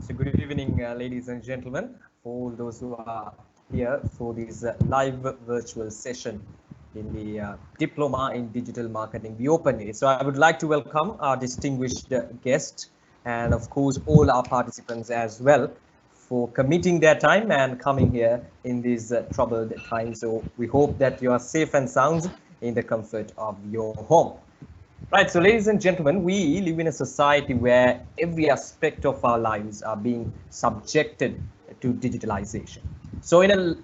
So good evening, ladies and gentlemen, for all those who are here for this live virtual session in the Diploma in Digital Marketing, the Open Day. So I would like to welcome our distinguished guest and of course all our participants as well for committing their time and coming here in these troubled times. So we hope that you are safe and sound in the comfort of your home. Right, so ladies and gentlemen, we live in a society where every aspect of our lives are being subjected to digitalization. So in a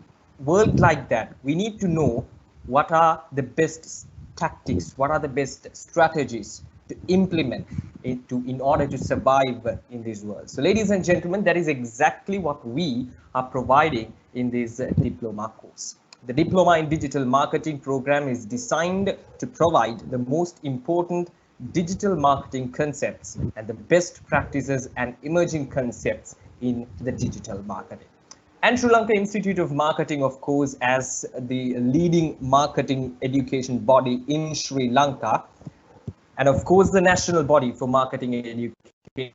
world like that, we need to know what are the best tactics, what are the best strategies to implement in order to survive in this world. So ladies and gentlemen, that is exactly what we are providing in this diploma course. The Diploma in Digital Marketing program is designed to provide the most important digital marketing concepts and the best practices and emerging concepts in the digital marketing. And Sri Lanka Institute of Marketing, of course, as the leading marketing education body in Sri Lanka, and of course the national body for marketing education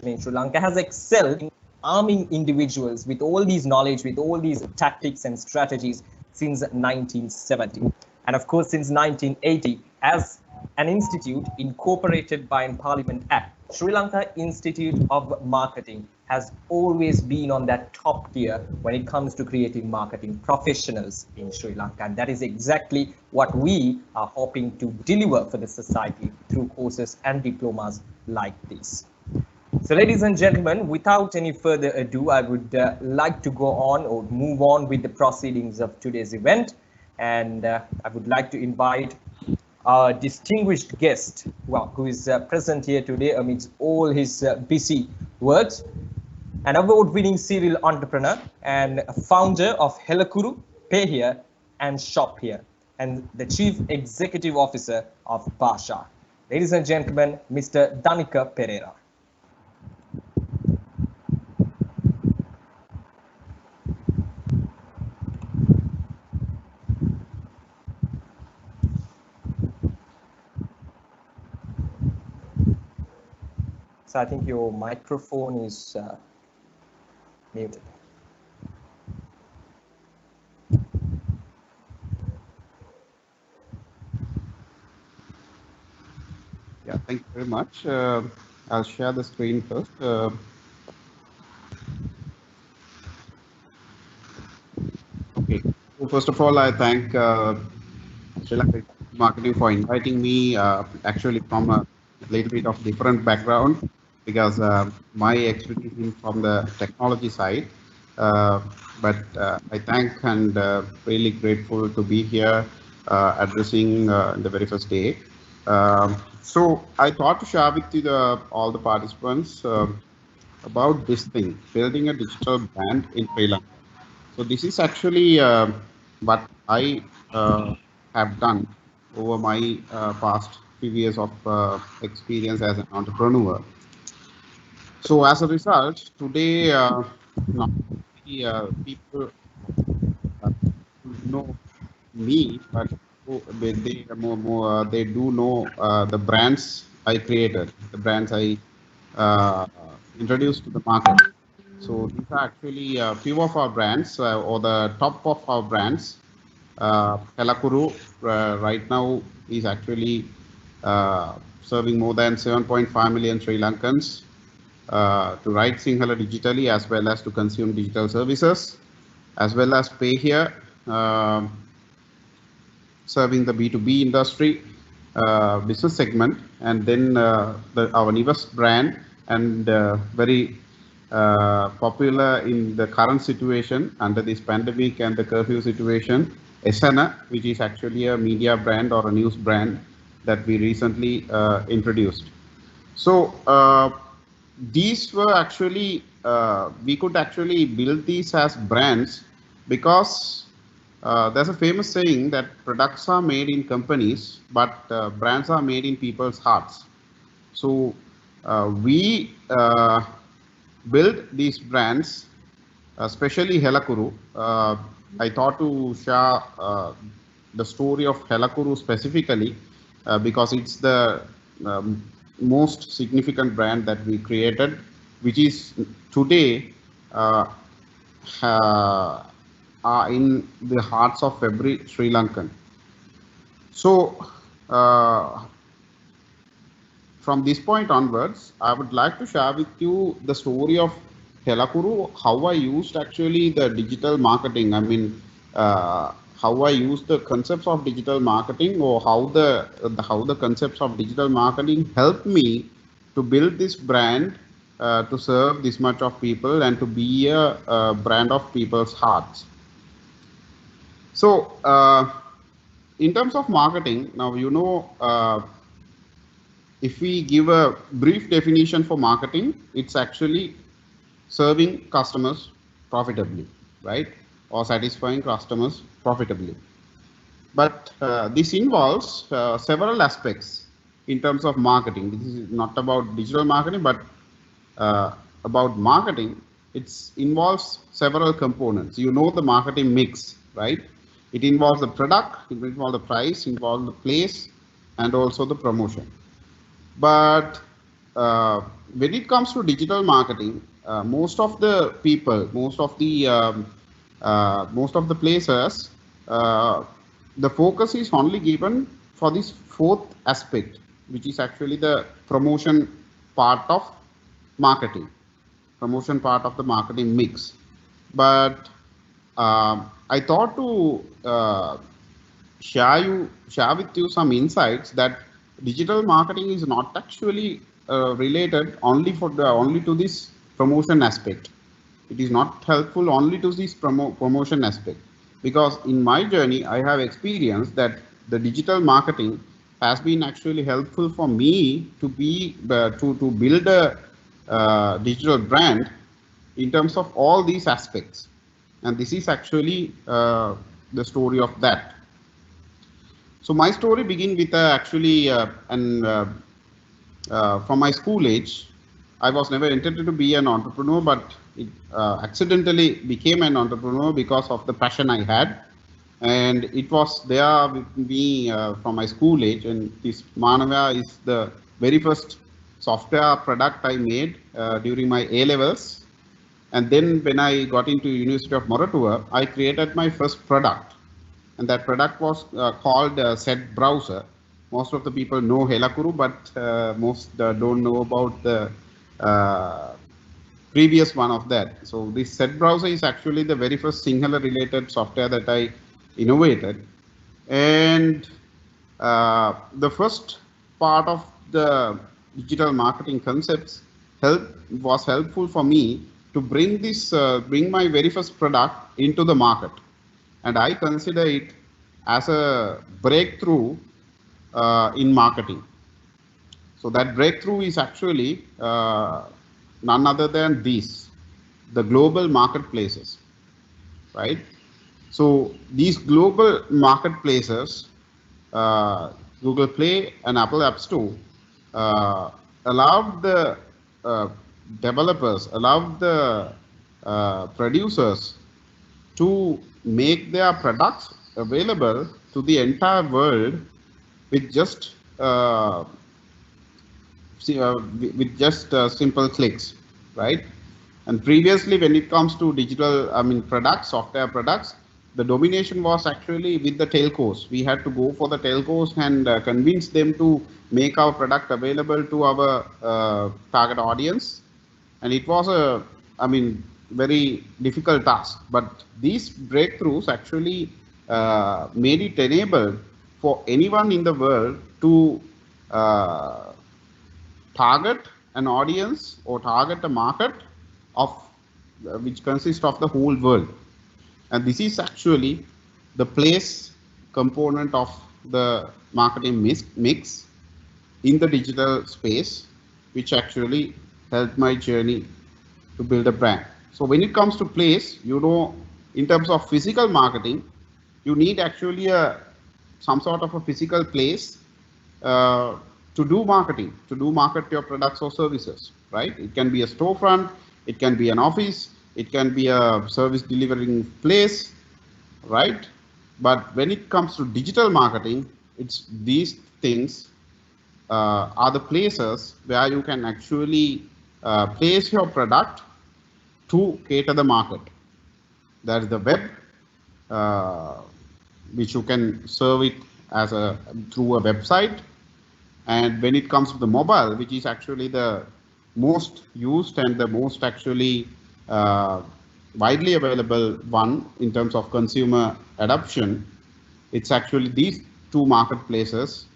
in Sri Lanka, has excelled in arming individuals with all these knowledge, with all these tactics and strategies since 1970. And of course, since 1980, as an institute incorporated by a Parliament Act, Sri Lanka Institute of Marketing has always been on that top tier when it comes to creating marketing professionals in Sri Lanka. And that is exactly what we are hoping to deliver for the society through courses and diplomas like this. So ladies and gentlemen, without any further ado, I would like to go on or move on with the proceedings of today's event. And I would like to invite our distinguished guest, who is present here today amidst all his busy works, an award-winning serial entrepreneur and founder of Helakuru, Pay Here and Shop Here, and the Chief Executive Officer of Basha. Ladies and gentlemen, Mr. Danika Pereira. So I think your microphone is muted. Yeah, thank you very much. I'll share the screen first. Okay. So first of all, I thank Sri Lanka Marketing for inviting me. Actually, from a little bit of different background, because my expertise is from the technology side. But I thank and really grateful to be here addressing the very first day. So I thought to share with you all the participants about this thing, building a digital brand in Sri Lanka. So this is actually what I have done over my past few years of experience as an entrepreneur. So as a result, today not only people uh, know me, but they do know the brands I created, the brands I uh, introduced to the market. So these are actually a few of our brands, or the top of our brands. Helakuru right now is actually serving more than 7.5 million Sri Lankans to write Sinhala digitally, as well as to consume digital services, as well as Pay Here, serving the B2B industry business segment, and then our newest brand and very popular in the current situation under this pandemic and the curfew situation, Esana, which is actually a media brand or a news brand that we recently introduced. So these were actually, we could actually build these as brands because there's a famous saying that products are made in companies, but brands are made in people's hearts. So we built these brands, especially Helakuru. I thought to share the story of Helakuru specifically because it's the most significant brand that we created which is today uh, are in the hearts of every Sri Lankan. So, from this point onwards, I would like to share with you the story of Helakuru, how I used actually the digital marketing. I mean, how I used the concepts of digital marketing, or how the concepts of digital marketing helped me to build this brand, to serve this much of people and to be a brand of people's hearts. So, in terms of marketing, now if we give a brief definition for marketing, it's actually serving customers profitably, right? Or satisfying customers profitably. But this involves several aspects in terms of marketing. This is not about digital marketing, but about marketing. It involves several components. You know the marketing mix, right? It involves the product, it involves the price, it involves the place, and also the promotion. But when it comes to digital marketing, most of the people, most of the places, the focus is only given for this fourth aspect, which is actually the promotion part of marketing, promotion part of the marketing mix. But I thought to share with you some insights that digital marketing is not actually related only to this promotion aspect. It is not helpful only to this promotion aspect, because in my journey I have experienced that the digital marketing has been actually helpful for me to be to build a digital brand in terms of all these aspects, and this is actually the story of that. So my story begin with from my school age. I was never intended to be an entrepreneur, but it accidentally became an entrepreneur because of the passion I had, and it was there with me from my school age. And this Manavya is the very first software product I made during my A levels, and then when I got into University of Moratuwa, I created my first product. And that product was called Set Browser. Most of the people know Helakuru, but most don't know about the previous one of that. So this Set Browser is actually the very first Sinhala related software that I innovated. And the first part of the digital marketing concepts was helpful for me to bring my very first product into the market. And I consider it as a breakthrough in marketing. So that breakthrough is actually none other than the global marketplaces, right? So these global marketplaces, Google Play and Apple App Store, allowed the developers, allowed the producers to make their products available to the entire world with just simple clicks, right? And previously, when it comes to digital, products, software products, the domination was actually with the telcos. We had to go for the telcos and convince them to make our product available to our target audience, and it was very difficult task. But these breakthroughs actually made it enabled for anyone in the world to target an audience or target a market of which consists of the whole world. And this is actually the place component of the marketing mix in the digital space, which actually helped my journey to build a brand. So when it comes to place, in terms of physical marketing, you need actually some sort of a physical place to do marketing, to market your products or services, right? It can be a storefront, it can be an office, it can be a service delivering place, right? But when it comes to digital marketing, it's these things are the places where you can actually place your product to cater the market. There is the web, which you can serve it as through a website. And when it comes to the mobile, which is actually the most used and the most actually widely available one in terms of consumer adoption, it's actually these two marketplaces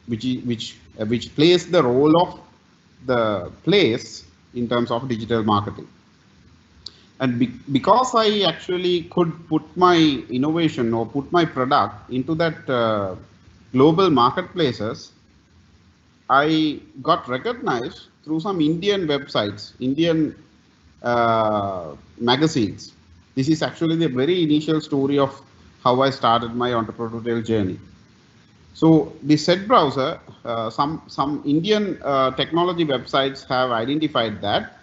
which plays the role of the place in terms of digital marketing. And because I actually could put my innovation or put my product into that global marketplaces, I got recognized through some Indian websites, Indian magazines. This is actually the very initial story of how I started my entrepreneurial journey. So the Set browser, some Indian technology websites have identified that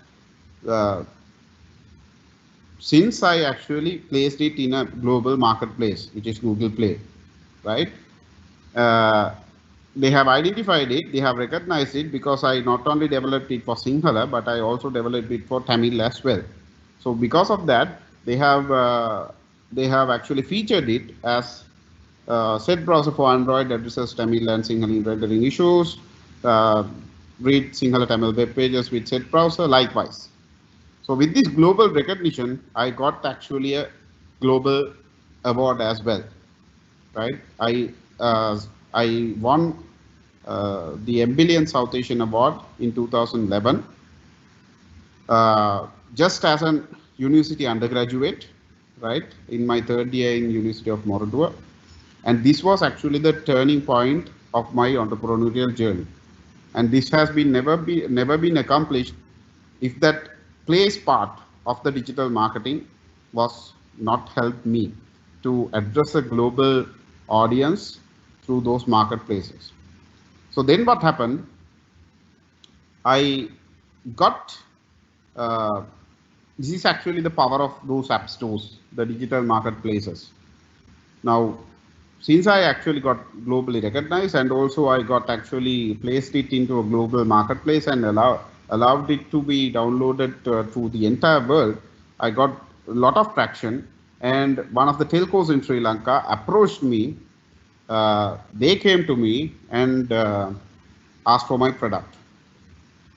since I actually placed it in a global marketplace, which is Google Play, right? They have identified it, they have recognized it because I not only developed it for Sinhala, but I also developed it for Tamil as well. So because of that, they have actually featured it as Set browser for Android addresses Tamil and Sinhala rendering issues. Read Sinhala Tamil web pages with Set browser likewise. So with this global recognition, I got actually a global award as well, right? I won the Embillion South Asian Award in 2011, just as an university undergraduate, right? In my third year in University of Moratuwa, and this was actually the turning point of my entrepreneurial journey. And this has never been accomplished if that place part of the digital marketing was not helped me to address a global audience through those marketplaces. So then what happened? I got, this is actually the power of those app stores, the digital marketplaces. Now, since I actually got globally recognized and also I got actually placed it into a global marketplace and allowed it to be downloaded to the entire world, I got a lot of traction. And one of the telcos in Sri Lanka approached me. They came to me and asked for my product.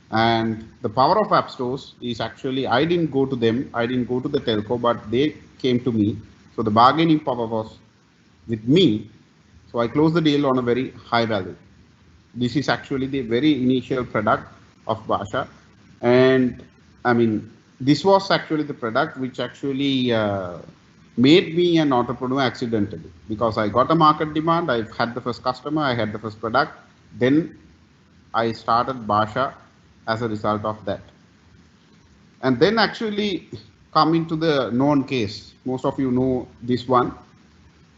And the power of app stores is actually, I didn't go to them, I didn't go to the telco, but they came to me. So the bargaining power was with me. So I closed the deal on a very high value. This is actually the very initial product of Bhasha. And I mean, this was actually the product which actually made me an entrepreneur accidentally, because I got a market demand, I had the first customer, I had the first product, then I started Bhasha as a result of that. And then actually coming to the known case, most of you know this one.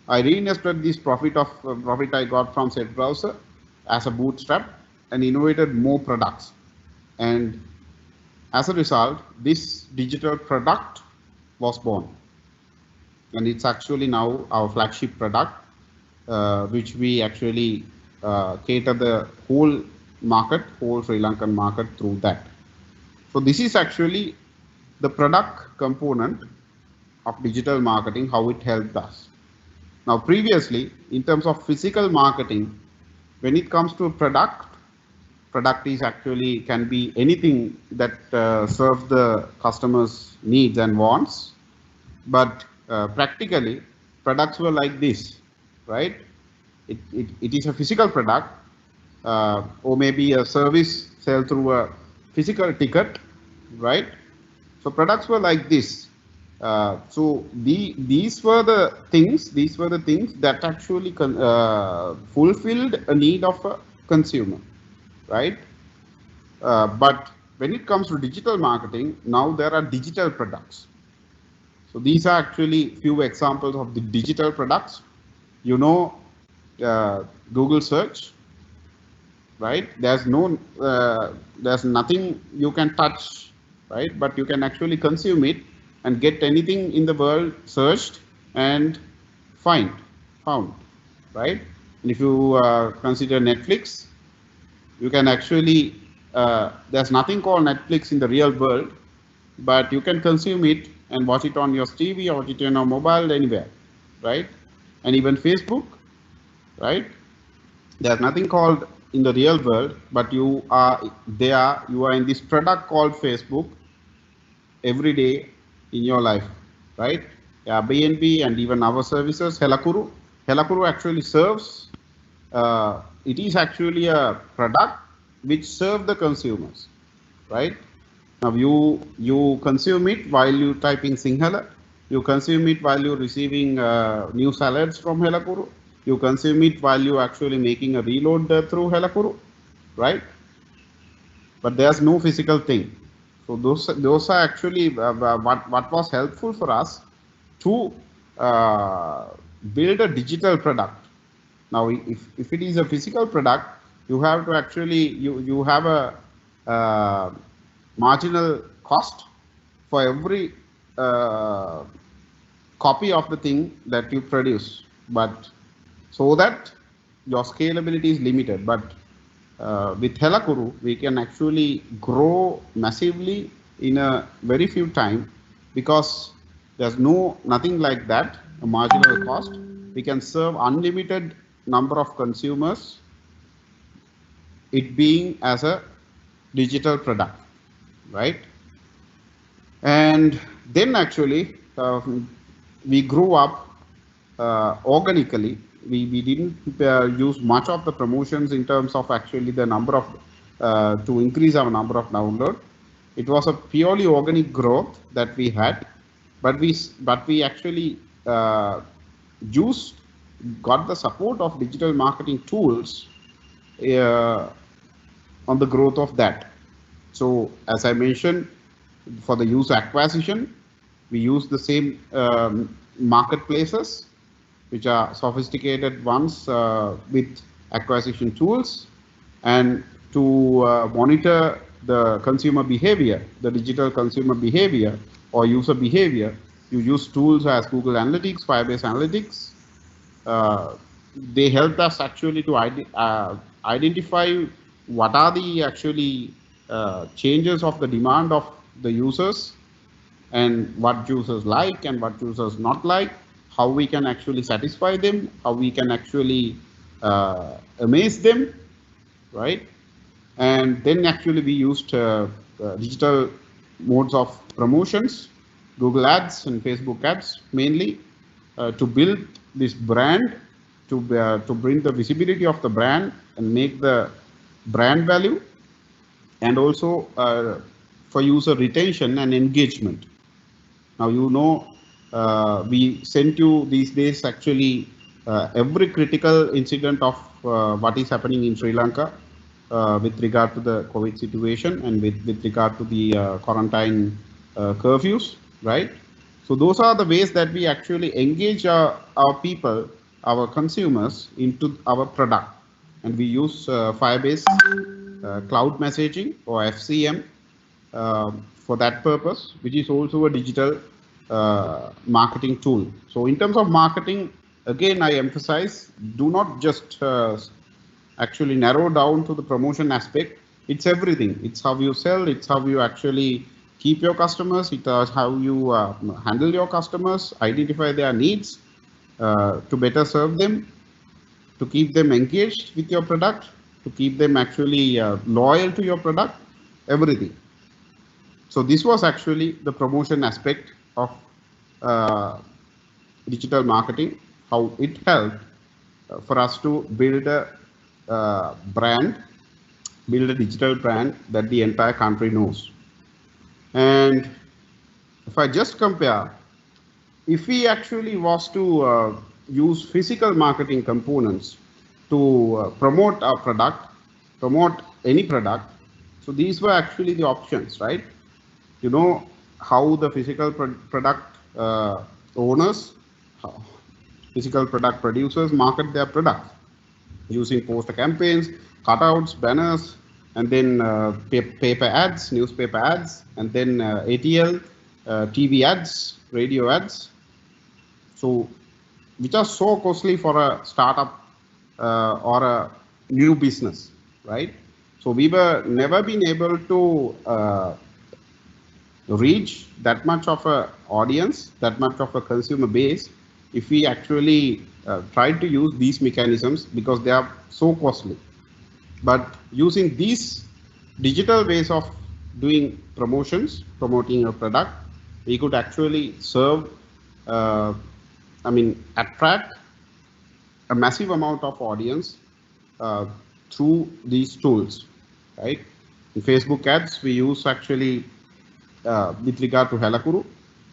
I reinvested this profit I got from Set browser as a bootstrap and innovated more products. And as a result, this digital product was born. And it's actually now our flagship product, which we actually cater the whole market, whole Sri Lankan market through that. So this is actually the product component of digital marketing, how it helped us. Now, previously, in terms of physical marketing, when it comes to a product is actually can be anything that serves the customer's needs and wants. But practically, products were like this, right? It is a physical product, or maybe a service sell through a physical ticket, right? So products were like this. So these were the things that actually fulfilled a need of a consumer, right? But when it comes to digital marketing, now there are digital products. So these are actually few examples of the digital products. You know, Google search, right? There's nothing you can touch, right? But you can actually consume it and get anything in the world searched and found, right? And if you consider Netflix, you can actually there's nothing called Netflix in the real world, but you can consume it and watch it on your TV or watch it on your mobile anywhere, right? And even Facebook, right? There's nothing called in the real world, but you are there. You are in this product called Facebook every day in your life, right? Airbnb and even our services, Helakuru. Helakuru actually serves. It is actually a product which serves the consumers, right? Now you consume it while you typing Sinhala. You consume it while you're receiving new salads from Helakuru. You consume it while you're actually making a reload through Helakuru, right? But there's no physical thing. So those are actually what was helpful for us to build a digital product. Now, if it is a physical product, you have to actually you have a marginal cost for every copy of the thing that you produce, but so that your scalability is limited. But with Helakuru, we can actually grow massively in a very few time, because there's nothing like that, a marginal cost. We can serve unlimited number of consumers, it being as a digital product, right? And then actually we grew up organically. We didn't use much of the promotions in terms of actually the number of to increase our number of download. It was a purely organic growth that we had, but we actually got the support of digital marketing tools on the growth of that. So as I mentioned, for the user acquisition, we use the same marketplaces, which are sophisticated ones with acquisition tools, and to monitor the consumer behavior, the digital consumer behavior or user behavior, you use tools as Google Analytics, Firebase Analytics. They helped us actually to identify what are the actually changes of the demand of the users, and what users like and what users not like, how we can actually satisfy them, how we can actually amaze them, right? And then actually we used digital modes of promotions, Google Ads and Facebook Ads mainly, to build this brand, to bring the visibility of the brand and make the brand value, and also for user retention and engagement. Now, we send you these days actually every critical incident of what is happening in Sri Lanka with regard to the COVID situation and with regard to the quarantine curfews, right? So those are the ways that we actually engage our people, our consumers into our product. And we use Firebase cloud messaging or FCM for that purpose, which is also a digital marketing tool. So in terms of marketing, again, I emphasize, do not just actually narrow down to the promotion aspect. It's everything. It's how you sell. It's how you actually keep your customers. It's how you handle your customers, identify their needs to better serve them, to keep them engaged with your product, to keep them actually loyal to your product, everything. So this was actually the promotion aspect of digital marketing, how it helped for us to build a brand, build a digital brand that the entire country knows. And if I just compare, if we actually was to use physical marketing components to promote our product, promote any product, so these were actually the options, right? You know how the physical product owners, physical product producers market their products using poster campaigns, cutouts, banners, and then paper ads, newspaper ads, and then ATL, TV ads, radio ads. So, which are so costly for a startup or a new business, right? So we were never been able to reach that much of a audience, that much of a consumer base, if we actually try to use these mechanisms, because they are so costly. But using these digital ways of doing promotions, promoting your product, we could actually serve, attract a massive amount of audience uh, through these tools, right? In Facebook ads, we use actually with regard to Helakuru.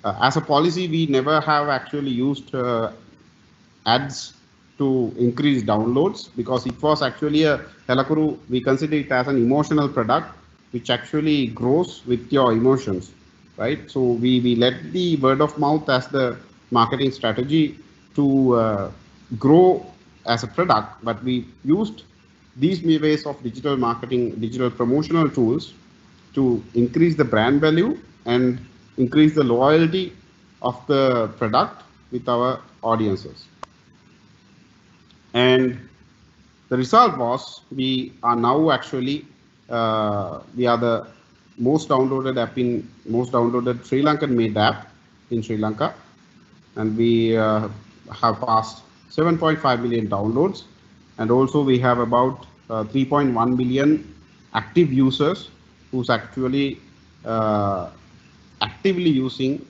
As a policy, we never have actually used ads to increase downloads, because it was actually a Helakuru, we consider it as an emotional product which actually grows with your emotions, right? So we let the word of mouth as the marketing strategy to grow as a product, but we used these ways of digital marketing, digital promotional tools to increase the brand value and increase the loyalty of the product with our audiences. And the result was we are now actually we are the most downloaded Sri Lankan made app in Sri Lanka, and we have passed 7.5 million downloads, and also we have about 3.1 million active users who's actually actively using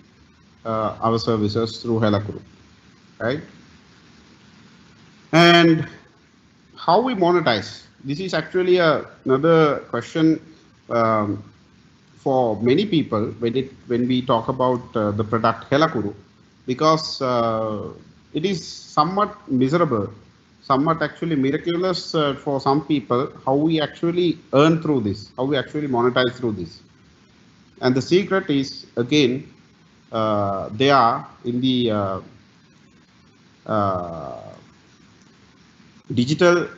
our services through Helakuru, right? And how we monetize? This is actually another question for many people when we talk about the product Helakuru, because it is somewhat miserable, somewhat actually miraculous for some people how we actually earn through this, how we actually monetize through this. And the secret is again they are in the digital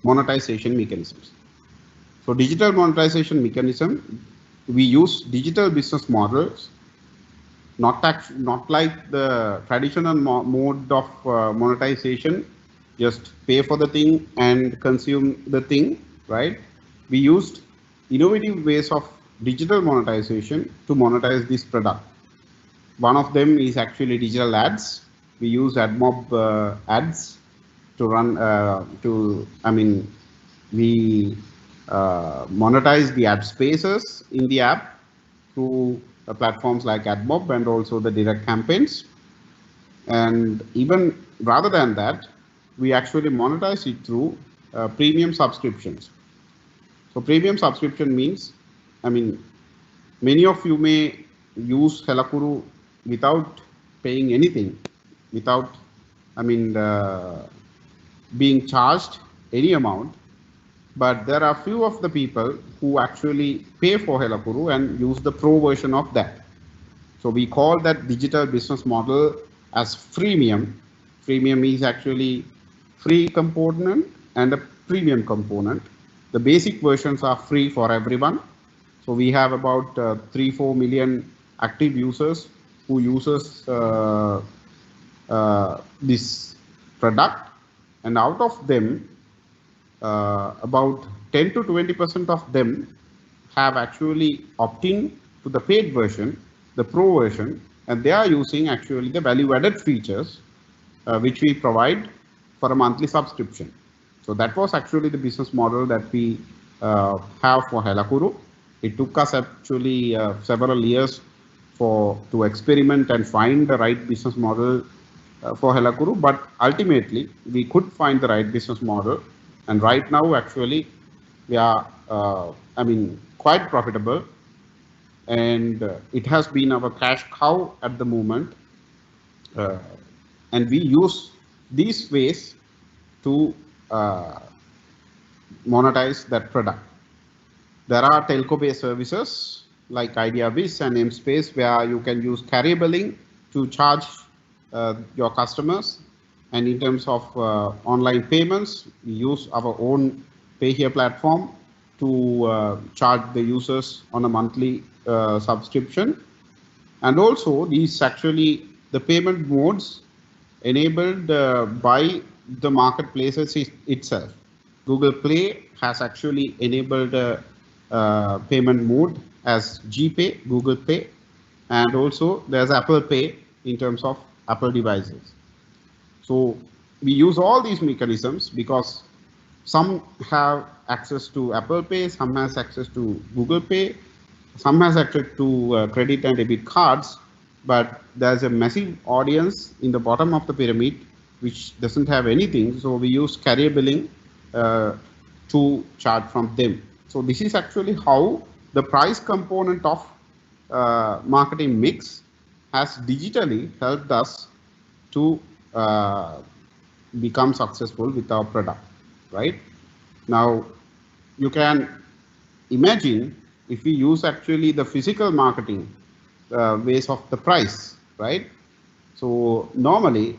monetization mechanisms. So digital monetization mechanism, we use digital business models, not like the traditional mode of monetization, just pay for the thing and consume the thing, right? We used innovative ways of digital monetization to monetize this product. One of them is actually digital ads. We use AdMob ads to run we monetize the ad spaces in the app through platforms like AdMob and also the direct campaigns. And even rather than that, we actually monetize it through premium subscriptions. So premium subscription means, many of you may use Helakuru without paying anything, without, being charged any amount, but there are few of the people who actually pay for Helakuru and use the pro version of that. So we call that digital business model as freemium. Freemium is actually free component and a premium component. The basic versions are free for everyone. So we have about 3-4 million active users who uses this product, and out of them about 10 to 20% of them have actually opted to the paid version, the pro version, and they are using actually the value added features which we provide for a monthly subscription. So that was actually the business model that we have for Helakuru. It took us actually several years to experiment and find the right business model for Helakuru, but ultimately we could find the right business model, and right now actually we are quite profitable, and it has been our cash cow at the moment, and we use these ways to monetize that product. There are telco-based services like IdeaBiz and MSpace where you can use carrier billing to charge your customers. And in terms of online payments, we use our own PayHere platform to charge the users on a monthly subscription. And also these actually the payment modes enabled by the marketplaces itself. Google Play has actually enabled a payment mode as GPay, Google Pay, and also there's Apple Pay in terms of Apple devices. So we use all these mechanisms because some have access to Apple Pay, some has access to Google Pay, some has access to credit and debit cards, but there's a massive audience in the bottom of the pyramid which doesn't have anything. So we use carrier billing to charge from them. So this is actually how the price component of marketing mix has digitally helped us to become successful with our product, right? Now, you can imagine if we use actually the physical marketing ways of the price, right? So normally,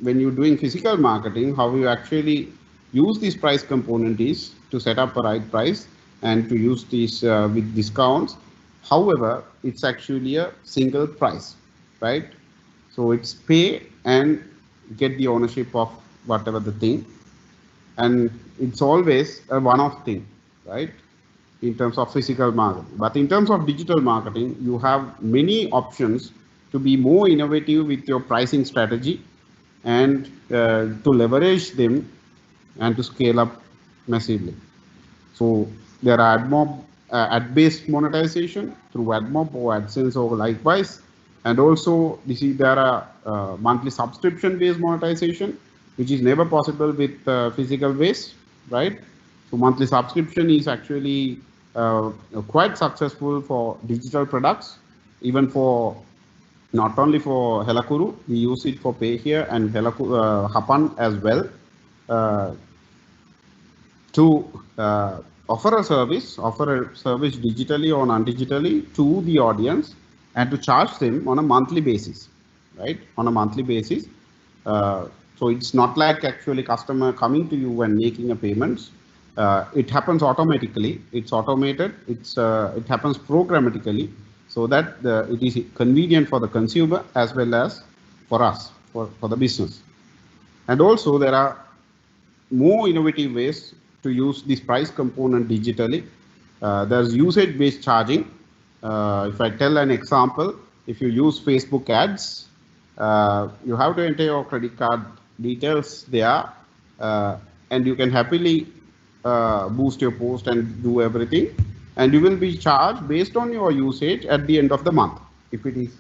when you're doing physical marketing, how you actually use this price component is to set up a right price and to use this with discounts. However, it's actually a single price, right? So it's pay and get the ownership of whatever the thing. And it's always a one-off thing, right? In terms of physical marketing. But in terms of digital marketing, you have many options to be more innovative with your pricing strategy and to leverage them and to scale up massively. So there are ad-based monetization through AdMob or AdSense or likewise. And also there are monthly subscription-based monetization, which is never possible with physical ways, right? So monthly subscription is actually quite successful for digital products, even for not only for Helakuru, we use it for Pay Here and Hapan as well to offer a service digitally or non-digitally to the audience and to charge them on a monthly basis, right? On a monthly basis. So it's not like actually customer coming to you and making a payment. It happens automatically. It's automated. It happens programmatically, so that it is convenient for the consumer as well as for us, for the business. And also there are more innovative ways to use this price component digitally. There's usage-based charging. If I tell an example, if you use Facebook ads, you have to enter your credit card details there, and you can happily boost your post and do everything, and you will be charged based on your usage at the end of the month. If it is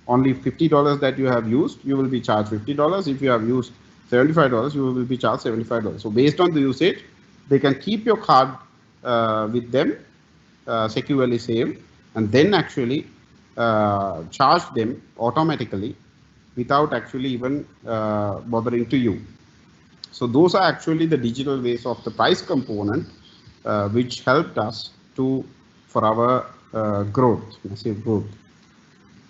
only $50 that you have used, you will be charged $50. If you have used $75, you will be charged $75. So based on the usage, they can keep your card with them securely saved, and then actually charge them automatically without actually even bothering to you. So those are actually the digital ways of the price component which helped us for our growth, massive growth.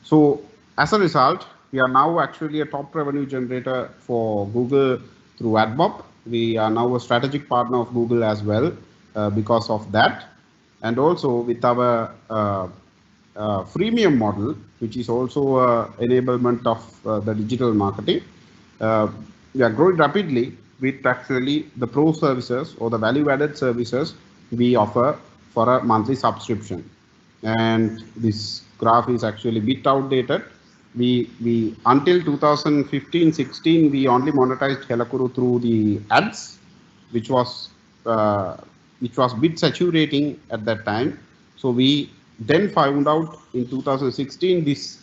So as a result, we are now actually a top revenue generator for Google through AdMob. We are now a strategic partner of Google as well because of that. And also with our freemium model, which is also enablement of the digital marketing, we are growing rapidly with actually the pro services or the value-added services we offer for a monthly subscription. And this graph is actually a bit outdated. We until 2015-16 we only monetized Helakuru through the ads, which was bit saturating at that time. So we then found out in 2016 this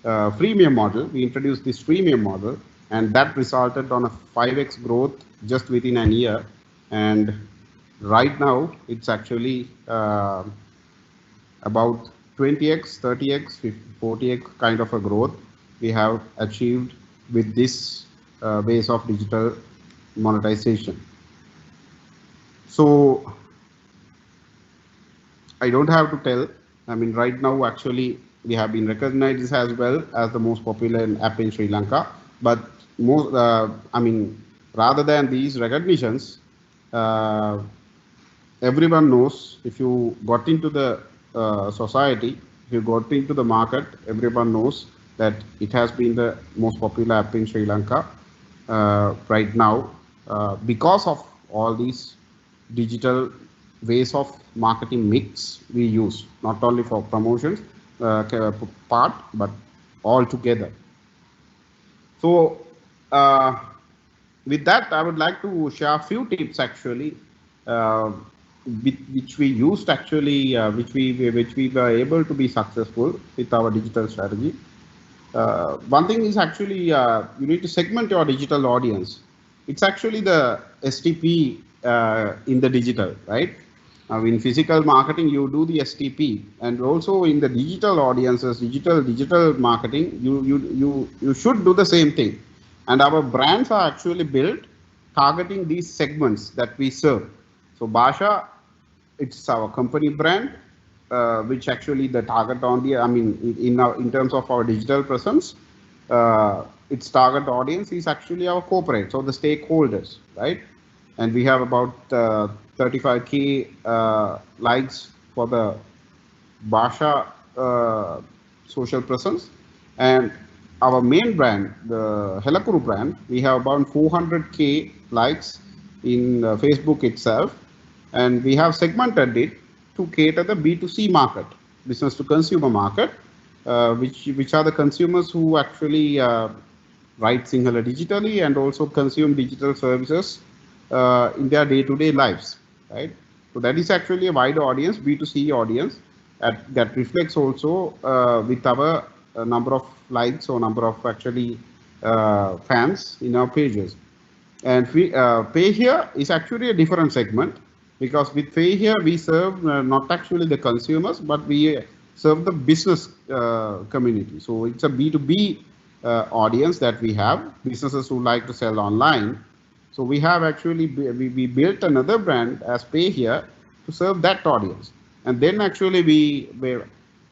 freemium model. We introduced this freemium model, and that resulted on a 5x growth just within a year. And right now it's actually about 20x, 30x, 40x kind of a growth we have achieved with this ways of digital monetization. So I don't have to tell. I mean, right now actually we have been recognized as well as the most popular app in Sri Lanka. But most, I mean, rather than these recognitions, everyone knows, if you got into the society, if you got into the market, everyone knows that it has been the most popular app in Sri Lanka right now because of all these digital ways of marketing mix we use, not only for promotions part, but all together. So with that, I would like to share a few tips actually, uh, which we used actually, which we were able to be successful with our digital strategy. One thing is actually you need to segment your digital audience. It's actually the STP in the digital, right? In physical marketing, you do the STP, and also in the digital audiences, digital marketing, you should do the same thing. And our brands are actually built targeting these segments that we serve. So Basha, it's our company brand, which actually the target on the, I mean, in terms of our digital presence, its target audience is actually our corporate, so the stakeholders, right? And we have about 35K likes for the Basha social presence. And our main brand, the Helakuru brand, we have about 400K likes in Facebook itself. And we have segmented it to cater the B2C market, business to consumer market, which are the consumers who actually write Sinhala digitally and also consume digital services in their day-to-day lives, right? So that is actually a wide audience, B2C audience, that reflects also with our number of likes or number of actually fans in our pages. And Pay Here is actually a different segment, because with Pay Here we serve not actually the consumers, but we serve the business community. So it's a B2B audience that we have, businesses who like to sell online. So we have actually, we built another brand as Pay Here to serve that audience. And then actually we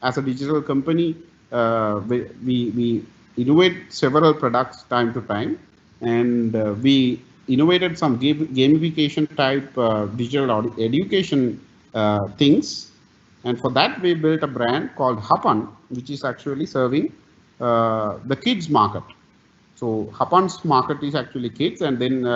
as a digital company, we innovate several products time to time. And we innovated some gamification type digital education things. And for that, we built a brand called Hapan, which is actually serving the kids market. So Hapan's market is actually kids, and then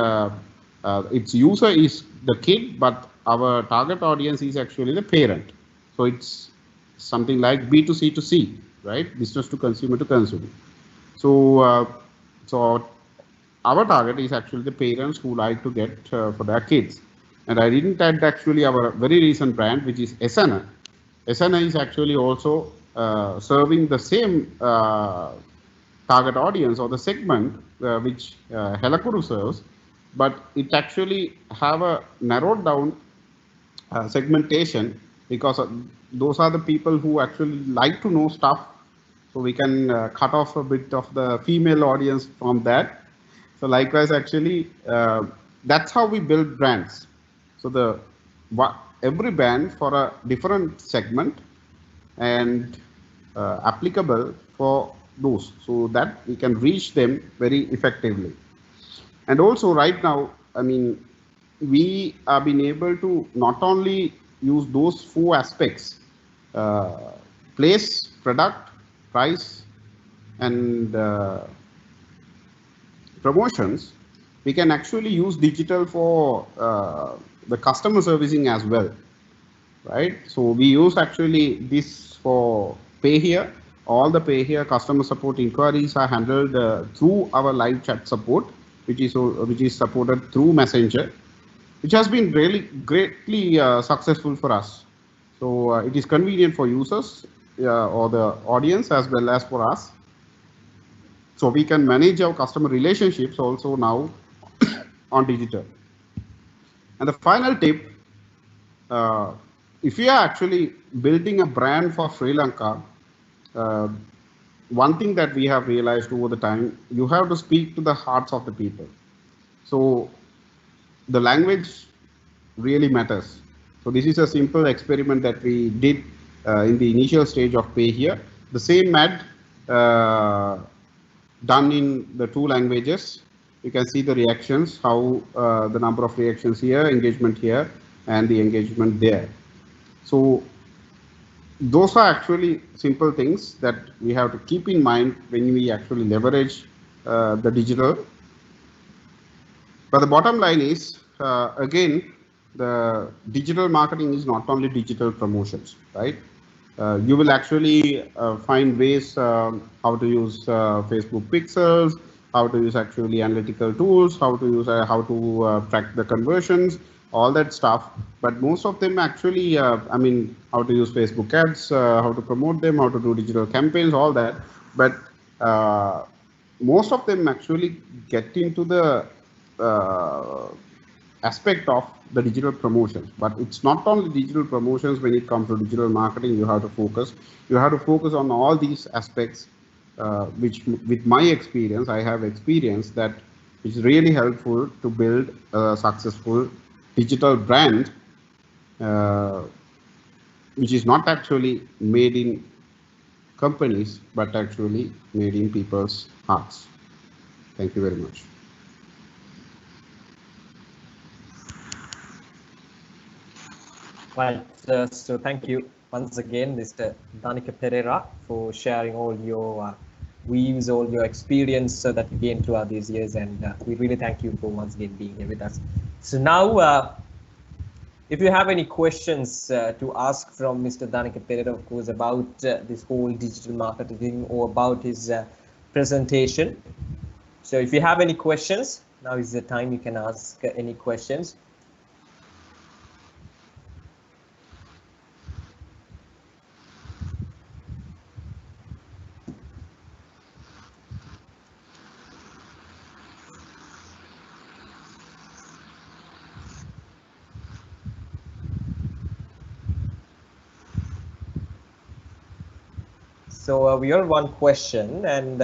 its user is the kid, but our target audience is actually the parent. So it's something like B2C to C, right? Business to consumer to consumer. So so our target is actually the parents who like to get for their kids. And I didn't add actually our very recent brand, which is Esana. Esana is actually also serving the same target audience or the segment which Helakuru serves, but it actually have a narrowed down segmentation, because those are the people who actually like to know stuff. So we can cut off a bit of the female audience from that. So likewise, actually, that's how we build brands. So every brand for a different segment and applicable for those, so that we can reach them very effectively. And also right now, I mean, we have been able to not only use those four aspects, place, product, price, and promotions, we can actually use digital for the customer servicing as well, right? So we use actually this for Pay Here. All the Pay Here customer support inquiries are handled through our live chat support, which is supported through Messenger, which has been really greatly successful for us. So it is convenient for users or the audience as well as for us. So we can manage our customer relationships also now on digital. And the final tip, if you are actually building a brand for Sri Lanka, one thing that we have realized over the time, you have to speak to the hearts of the people. So the language really matters. So this is a simple experiment that we did in the initial stage of Pay Here. The same ad done in the two languages. You can see the reactions, how the number of reactions here, engagement here, and the engagement there. So those are actually simple things that we have to keep in mind when we actually leverage the digital. But the bottom line is, again, the digital marketing is not only digital promotions, right? You will actually find ways how to use Facebook pixels, how to use actually analytical tools, how to use how to track the conversions, all that stuff. But most of them actually, I mean, how to use Facebook ads, how to promote them, how to do digital campaigns, all that. But most of them actually get into the uh, aspect of the digital promotions. But it's not only digital promotions. When it comes to digital marketing, you have to focus. You have to focus on all these aspects, which with my experience, I have experienced that it's really helpful to build a successful digital brand, uh, which is not actually made in companies, but actually made in people's hearts. Thank you very much. Right. So thank you once again, Mr. Danica Pereira, for sharing all your views, all your experience that you gained throughout these years, and we really thank you for once again being here with us. So now, if you have any questions to ask from Mr. Danica Pereira, of course, about this whole digital marketing or about his presentation. So if you have any questions, now is the time you can ask any questions. So we have one question, and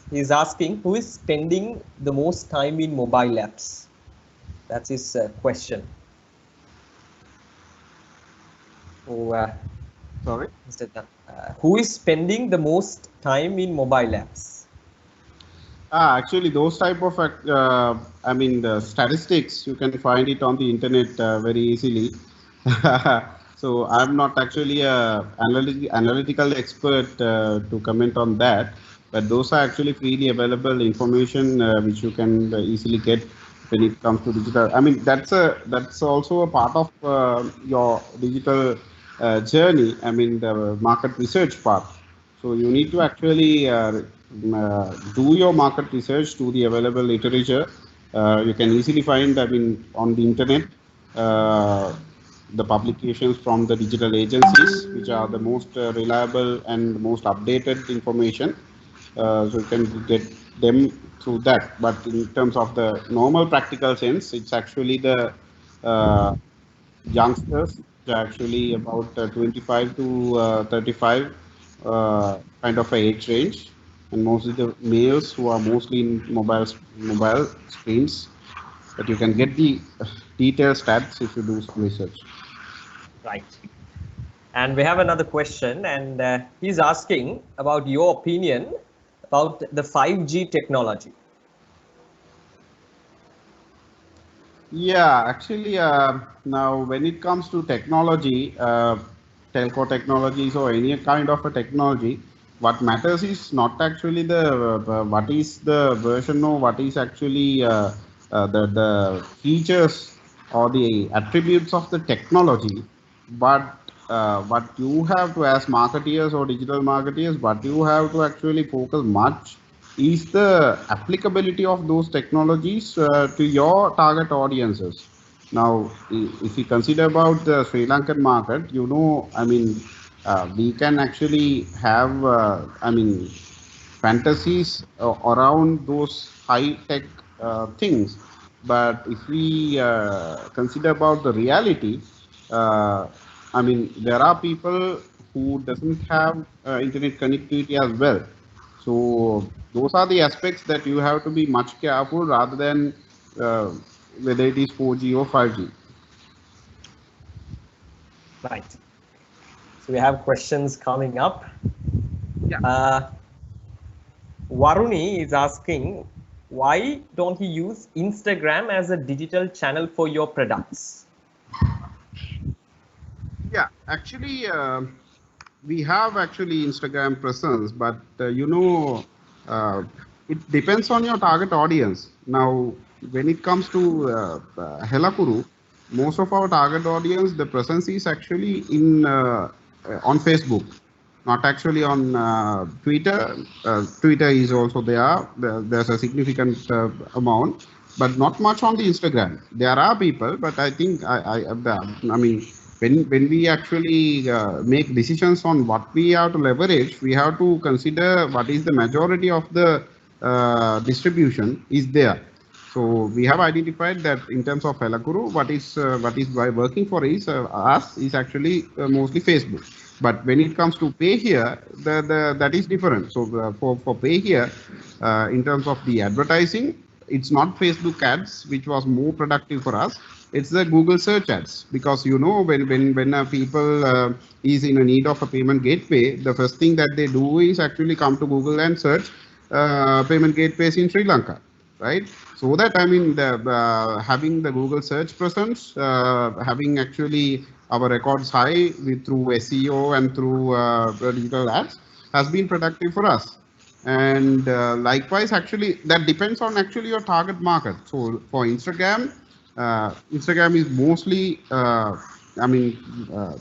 he's asking, who is spending the most time in mobile apps? That's his question. So, Sorry? Mr. Who is spending the most time in mobile apps? Actually, those type of, I mean, the statistics, you can find it on the internet very easily. So I'm not actually a analytical expert to comment on that, but those are actually freely available information which you can easily get when it comes to digital. I mean, that's also a part of your digital journey. I mean, the market research part. So you need to actually do your market research to the available literature. You can easily find, I mean, on the internet, uh, the publications from the digital agencies, which are the most reliable and most updated information. So you can get them through that. But in terms of the normal practical sense, it's actually the uh, youngsters, actually about 25 to 35 kind of a age range, and mostly the males who are mostly in mobile screens. But you can get the detailed stats if you do some research. Right. And we have another question, and he's asking about your opinion about the 5G technology. Yeah, actually, now when it comes to technology, telco technologies or any kind of a technology, what matters is not actually the what is the version or what is actually the features or the attributes of the technology, but what you have to, as marketeers or digital marketeers, what you have to actually focus much is the applicability of those technologies to your target audiences. Now, if you consider about the Sri Lankan market, you know, I mean, we can actually have, I mean, fantasies around those high-tech things. But if we consider about the reality, uh, I mean, there are people who doesn't have internet connectivity as well. So those are the aspects that you have to be much careful rather than uh, whether it is 4G or 5G. Right. So we have questions coming up. Yeah. Varuni is asking, why don't you use Instagram as a digital channel for your products? Yeah, actually, we have actually Instagram presence, but you know, uh, it depends on your target audience. Now, when it comes to Helakuru, most of our target audience, the presence is actually in on Facebook, not actually on Twitter. Twitter is also there. There's a significant amount, but not much on the Instagram. There are people, but I think I mean, when we actually make decisions on what we have to leverage, we have to consider what is the majority of the distribution is there. So we have identified that in terms of Helakuru, what is by working for is us is actually mostly Facebook. But when it comes to pay here, that is different. So for pay here, in terms of the advertising, it's not Facebook ads, which was more productive for us. It's the Google search ads, because you know when people is in a need of a payment gateway, the first thing that they do is actually come to Google and search payment gateways in Sri Lanka, right? So that I mean, having the Google search presence, having actually our records high through SEO and through digital ads has been productive for us. And likewise, actually, that depends on actually your target market. So for Instagram, Instagram is mostly,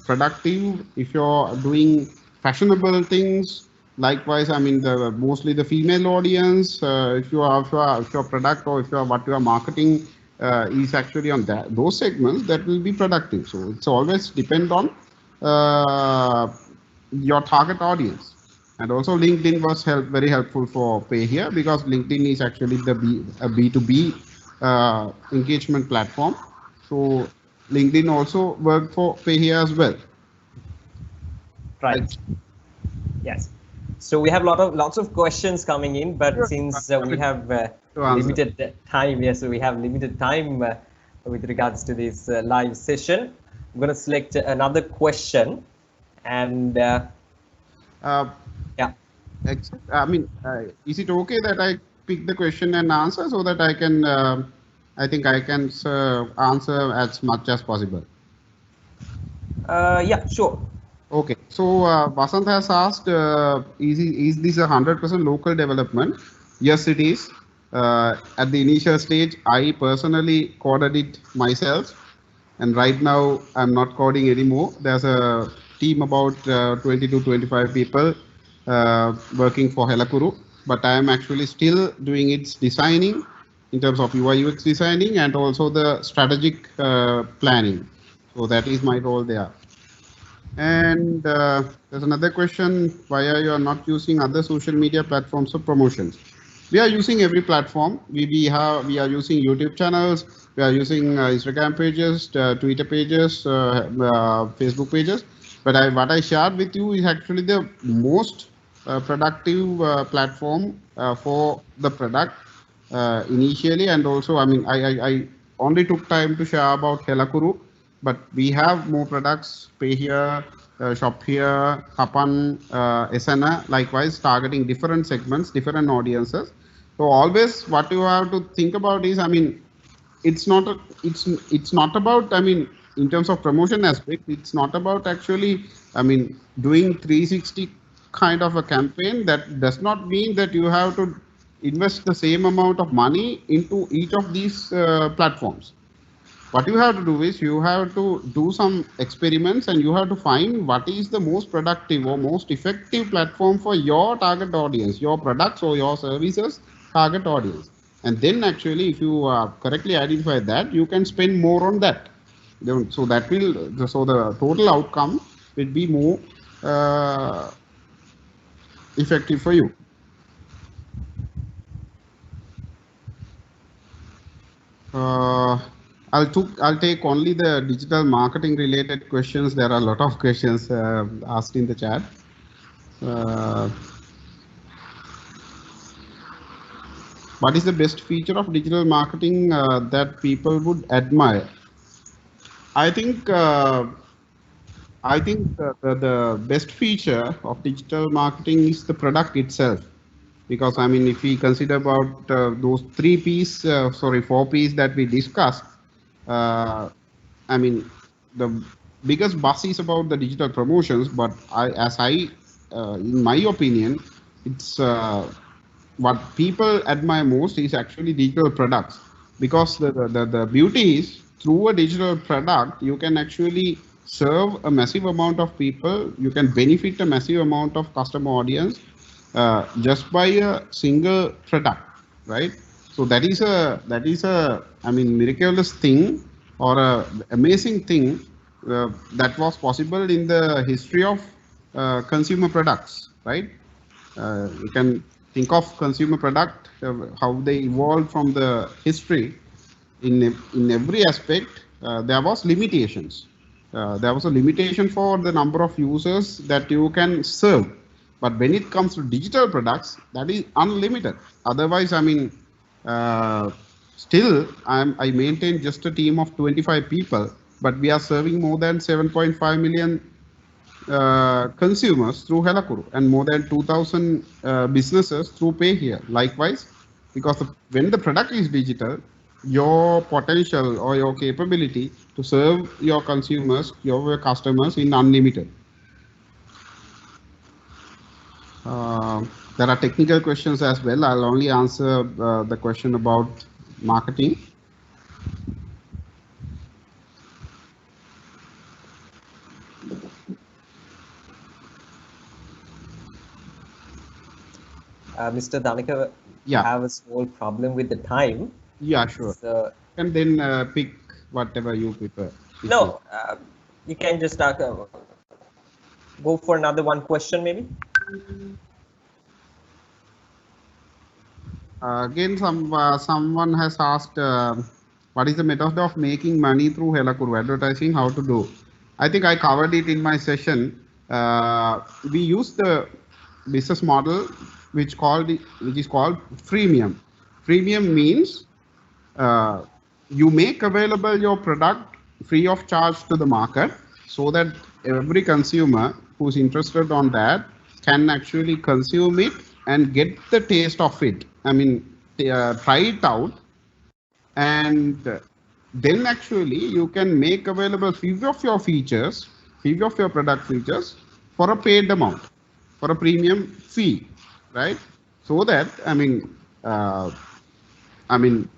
productive if you're doing fashionable things. Likewise, I mean, mostly the female audience. If your product or if your what you are marketing is actually on those segments, that will be productive. So it's always depend on your target audience. And also LinkedIn was very helpful for pay here, because LinkedIn is actually a B2B engagement platform. So LinkedIn also worked for pay here as well. Right. Yes. So we have lots of questions coming in, but sure, since we have limited time, yes, so we have limited time with regards to this live session. I'm going to select another question, and yeah. I mean, is it okay that I pick the question and answer so that I can? I think I can answer as much as possible. Yeah, sure. Okay, so Vasant has asked, is this 100% local development? Yes, it is. At the initial stage, I personally coded it myself, and right now I'm not coding anymore. There's a team about 20 to 25 people working for Helakuru, but I am actually still doing its designing in terms of UI UX designing and also the strategic planning. So that is my role there. And there's another question, why are you not using other social media platforms for promotions? We are using every platform. We are using YouTube channels, we are using Instagram pages, Twitter pages, Facebook pages. But what I shared with you is actually the most productive platform for the product initially. And also, I mean, I only took time to share about Helakuru, but we have more products, pay here, shop here, Hapan, SNA, likewise targeting different segments, different audiences. So always what you have to think about is, I mean, it's not about, I mean, in terms of promotion aspect, it's not about actually, I mean, doing 360 kind of a campaign. That does not mean that you have to invest the same amount of money into each of these platforms. What you have to do is you have to do some experiments and you have to find what is the most productive or most effective platform for your target audience, your products or your services target audience. And then actually, if you correctly identify that, you can spend more on that. So that will, so the total outcome will be more effective for you. I'll take only the digital marketing related questions. There are a lot of questions asked in the chat. What is the best feature of digital marketing that people would admire? I think the best feature of digital marketing is the product itself. Because I mean, if we consider about those 4 P's that we discussed, I mean, the biggest buzz is about the digital promotions, but in my opinion, it's what people admire most is actually digital products. because the beauty is through a digital product, you can actually serve a massive amount of people. You can benefit a massive amount of customer audience just by a single product, right? So that is a I mean miraculous thing or a amazing thing that was possible in the history of consumer products, right? You can think of consumer product, how they evolved from the history. In every aspect, there was limitations. There was a limitation for the number of users that you can serve. But when it comes to digital products, that is unlimited. Otherwise, I mean, uh, still, I maintain just a team of 25 people, but we are serving more than 7.5 million consumers through Helakuru and more than 2,000 businesses through Pay Here. Likewise, because when the product is digital, your potential or your capability to serve your consumers, your customers in unlimited. There are technical questions as well. I'll only answer the question about marketing. Mr. Danika, Yeah. have a small problem with the time. Yeah, sure. So, And then pick whatever you prefer. no, you can just go for another one question, maybe. Again, someone has asked, what is the method of making money through Helakuru advertising? How to do? I think I covered it in my session. We use the business model which is called freemium. Freemium means you make available your product free of charge to the market, so that every consumer who's interested on that can actually consume it and get the taste of it. I mean, try it out, and then actually you can make available few of your features, few of your product features for a paid amount, for a premium fee, right? So that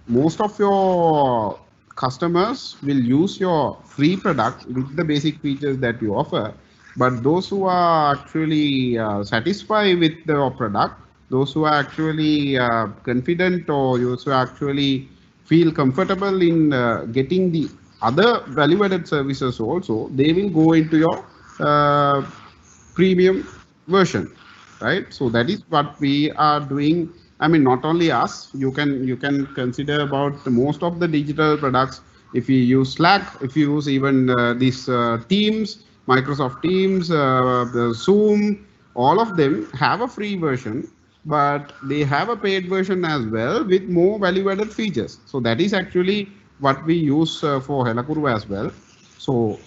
most of your customers will use your free product with the basic features that you offer. But those who are actually satisfied with the product, those who are actually confident, or those who actually feel comfortable in getting the other value-added services also, they will go into your premium version, right? So that is what we are doing. I mean, not only us, you can consider about most of the digital products. If you use Slack, if you use even these Teams, Microsoft Teams, the Zoom, all of them have a free version, but they have a paid version as well with more value-added features. So that is actually what we use for Helakuru as well. So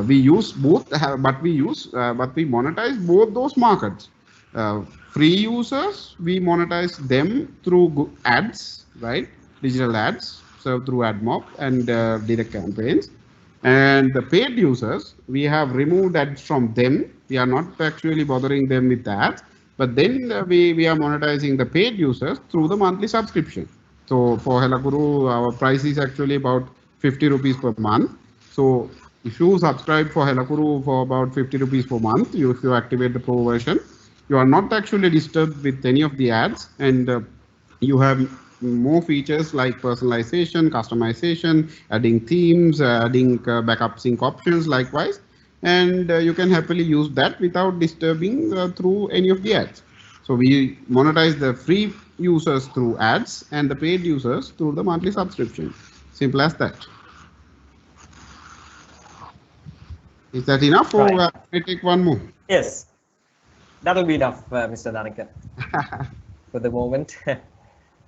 we use both, but we monetize both those markets. Free users, we monetize them through ads, right? Digital ads served through AdMob and direct campaigns. And the paid users, we have removed ads from them. We are not actually bothering them with ads, but then we are monetizing the paid users through the monthly subscription. So for Helakuru, our price is actually about 50 rupees per month. So if you subscribe for Helakuru for about 50 rupees per month, if you activate the pro version, you are not actually disturbed with any of the ads, and you have more features like personalization, customization, adding themes, adding backup sync options likewise, and you can happily use that without disturbing through any of the ads. So we monetize the free users through ads and the paid users through the monthly subscription. Simple as that. Is that enough, or Right. I take one more? Yes, that'll be enough, Mr. Danika, for the moment.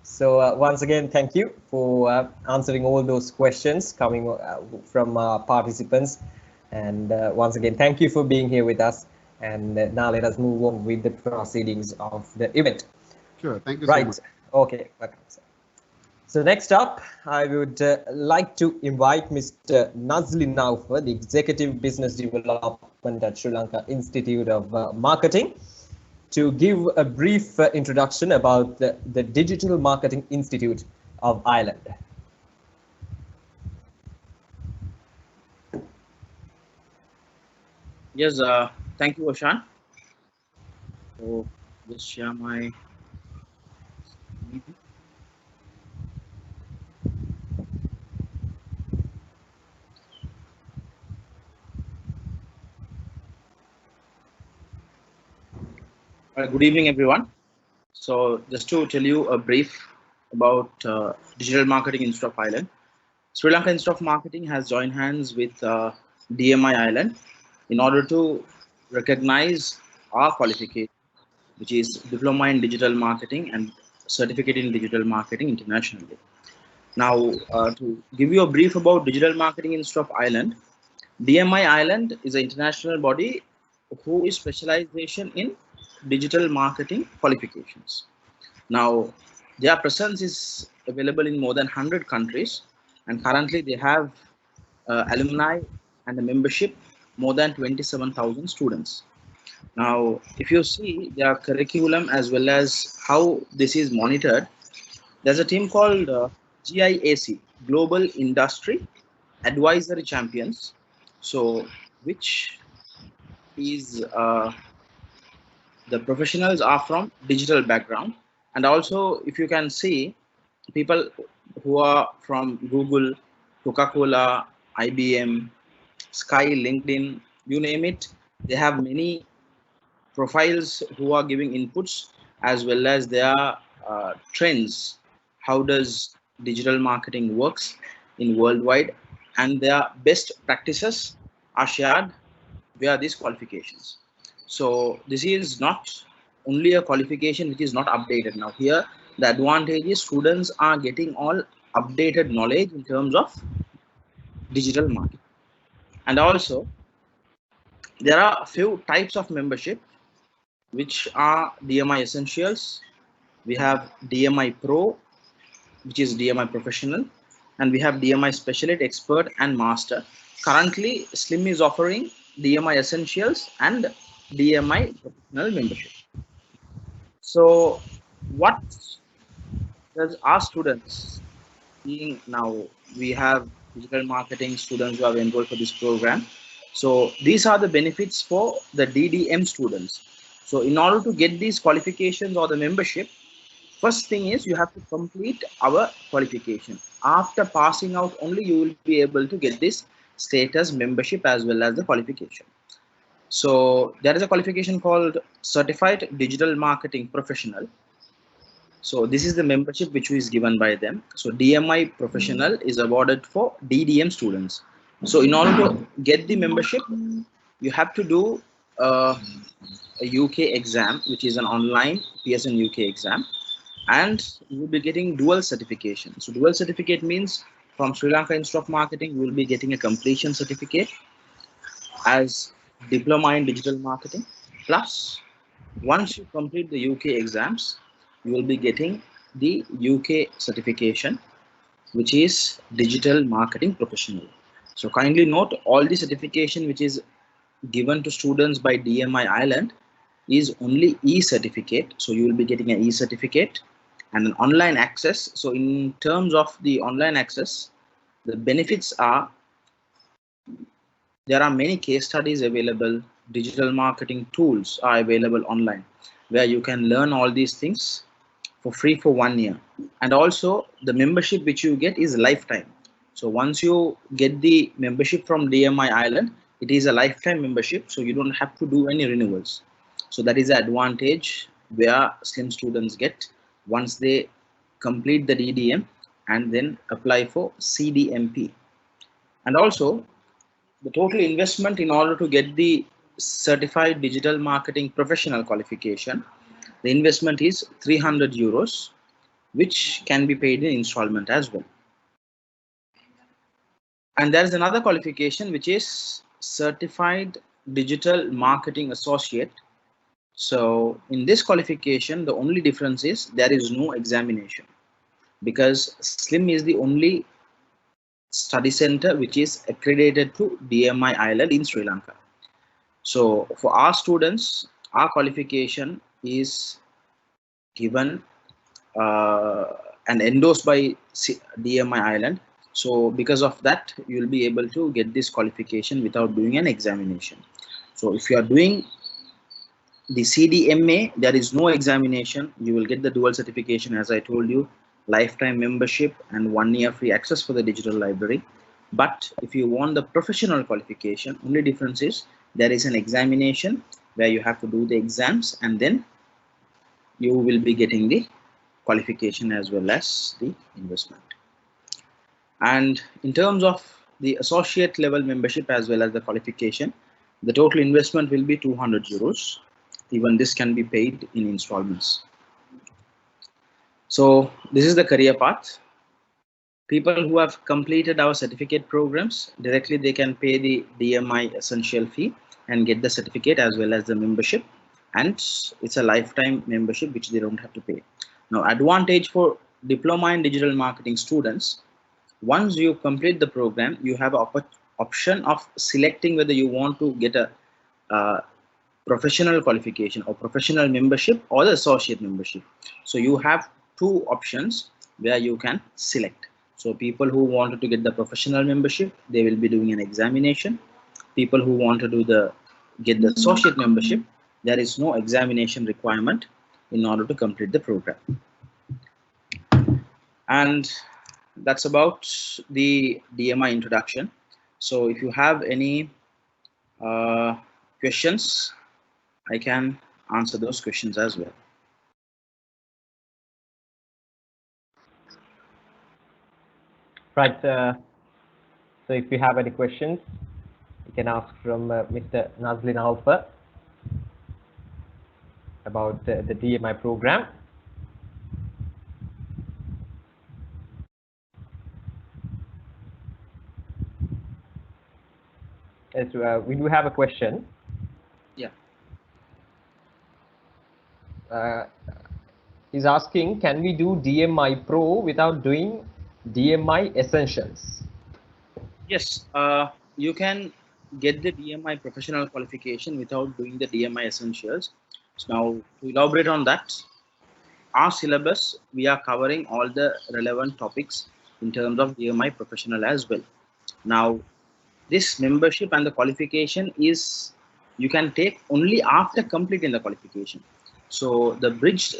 So once again, thank you for answering all those questions coming from participants. And once again, thank you for being here with us. And now let us move on with the proceedings of the event. Sure, thank you Right. so much. Okay. Welcome, sir. So next up, I would like to invite Mr. Nazli Naufar, the Executive Business Development at Sri Lanka Institute of Marketing, to give a brief introduction about the Digital Marketing Institute of Ireland. Yes, thank you, Oshan. So just share my. Good evening, everyone. So just to tell you a brief about digital marketing Institute of Ireland. Sri Lanka Institute of Marketing has joined hands with DMI Ireland in order to recognize our qualification, which is Diploma in Digital Marketing and Certificate in Digital Marketing internationally. Now, to give you a brief about Digital Marketing Institute of Ireland, DMI Ireland is an international body who is specialization in digital marketing qualifications. Now, their presence is available in more than 100 countries, and currently they have alumni and a membership more than 27,000 students. Now, if you see their curriculum as well as how this is monitored, there's a team called GIAC, Global Industry Advisory Champions. So, which is the professionals are from digital background, and also if you can see people who are from Google, Coca-Cola, IBM, Sky, LinkedIn, you name it, they have many profiles who are giving inputs as well as their trends. How does digital marketing works in worldwide, and their best practices are shared via these qualifications. So this is not only a qualification which is not updated. Now here the advantage is students are getting all updated knowledge in terms of digital marketing. And also there are a few types of membership which are DMI Essentials. We have DMI Pro, which is DMI Professional, and we have DMI Specialist, Expert, and Master. Currently, Slim is offering DMI Essentials and DMI Professional membership. So, what does our students being now? We have digital marketing students who have enrolled for this program. So, these are the benefits for the DDM students. So, in order to get these qualifications or the membership, first thing is you have to complete our qualification. After passing out, only you will be able to get this status membership as well as the qualification. So there is a qualification called Certified Digital Marketing Professional. So this is the membership which is given by them. So DMI Professional is awarded for DDM students. So in order to get the membership, you have to do a UK exam, which is an online PSN UK exam, and you will be getting dual certification. So dual certificate means from Sri Lanka Institute of Marketing, you will be getting a completion certificate as diploma in digital marketing. Plus, once you complete the UK exams, you will be getting the UK certification, which is digital marketing professional. So kindly note all the certification which is given to students by DMI Ireland is only e-certificate. So you will be getting an e-certificate and an online access. So in terms of the online access, the benefits are there are many case studies available. Digital marketing tools are available online where you can learn all these things for free for 1 year. And also the membership which you get is lifetime. So once you get the membership from DMI Ireland, it is a lifetime membership. So you don't have to do any renewals. So that is the advantage where Slim students get once they complete the DDM and then apply for CDMP. And also the total investment in order to get the certified digital marketing professional qualification, the investment is 300 euros, which can be paid in installment as well. And there is another qualification which is certified digital marketing associate. So in this qualification, the only difference is there is no examination because Slim is the only study center which is accredited to DMI Ireland in Sri Lanka. So for our students, our qualification is given and endorsed by DMI Ireland. So because of that, you will be able to get this qualification without doing an examination. So if you are doing the CDMA, there is no examination. You will get the dual certification, as I told you, lifetime membership and 1 year free access for the digital library. But if you want the professional qualification, only difference is there is an examination where you have to do the exams, and then you will be getting the qualification as well as the investment. And in terms of the associate level membership as well as the qualification, the total investment will be 200 euros. Even this can be paid in installments. So this is the career path. People who have completed our certificate programs, directly they can pay the DMI essential fee and get the certificate as well as the membership, and it's a lifetime membership which they don't have to pay. Now, advantage for diploma in digital marketing students: once you complete the program, you have an option of selecting whether you want to get a professional qualification or professional membership or the associate membership. So you have two options where you can select. So people who wanted to get the professional membership, they will be doing an examination. People who want to do get the associate membership, there is no examination requirement in order to complete the program. And that's about the DMI introduction. So if you have any questions, I can answer those questions as well. Right. So if you have any questions, you can ask from Mr. Nazlin Alpha about the DMI program. Yes, we do have a question. Yeah. He's asking, can we do DMI Pro without doing DMI Essentials? Yes, you can get the DMI professional qualification without doing the DMI essentials. So now, to elaborate on that, our syllabus, we are covering all the relevant topics in terms of DMI professional as well. Now, this membership and the qualification is you can take only after completing the qualification. So the bridge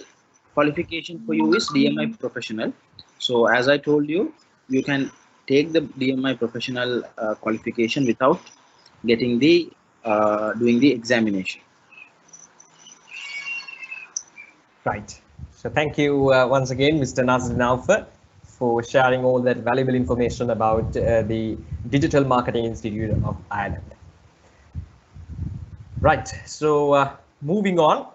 qualification for you is DMI professional. So as I told you, you can take the DMI professional qualification without getting the doing the examination. Right. So thank you once again, Mr. Nazlin Alpha, for sharing all that valuable information about the Digital Marketing Institute of Ireland. Right. So moving on.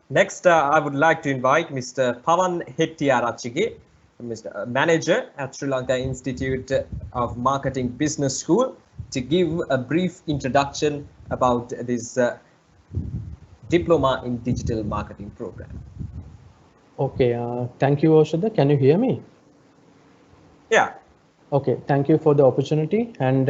Next, I would like to invite Mr. Pavan Hettiarachige, Mr. Manager at Sri Lanka Institute of Marketing Business School, to give a brief introduction about this Diploma in Digital Marketing program. Okay, thank you, Oshada. Can you hear me? Yeah. Okay, thank you for the opportunity, and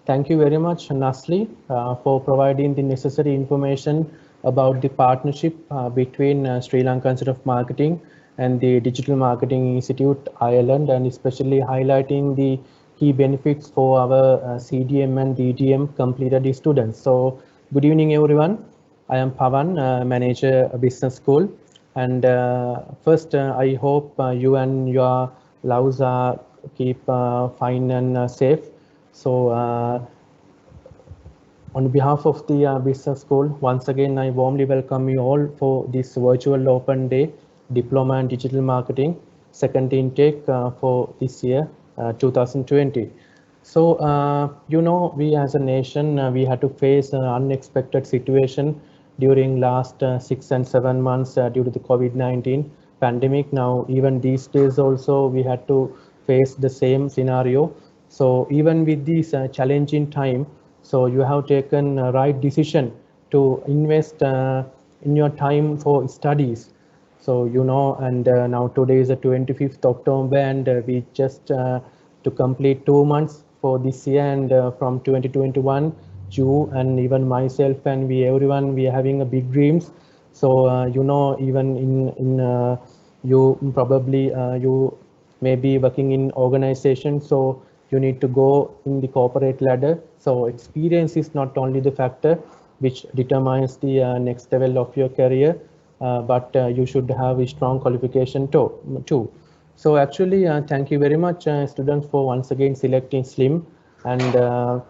thank you very much, Nasli, for providing the necessary information about the partnership between Sri Lanka Institute of Marketing and the Digital Marketing Institute Ireland, and especially highlighting the key benefits for our CDM and DDM completed students. So good evening, everyone. I am Pavan, Manager Business School. And first, I hope you and your loves are keep fine and safe. So on behalf of the Business School, once again, I warmly welcome you all for this virtual open day, Diploma in Digital Marketing, second intake for this year, 2020. So, you know, we as a nation, we had to face an unexpected situation during last 6 and 7 months due to the COVID-19 pandemic. Now, even these days also, we had to face the same scenario. So even with this challenging time, so you have taken a right decision to invest in your time for studies. So, you know, and now today is the 25th October, and we just to complete 2 months for this year, and from 2021, you and even myself and everyone, we are having a big dreams. So, you know, even you probably, you may be working in organization. So you need to go in the corporate ladder. So experience is not only the factor which determines the next level of your career, but you should have a strong qualification too. So actually, thank you very much, students, for once again selecting SLIM and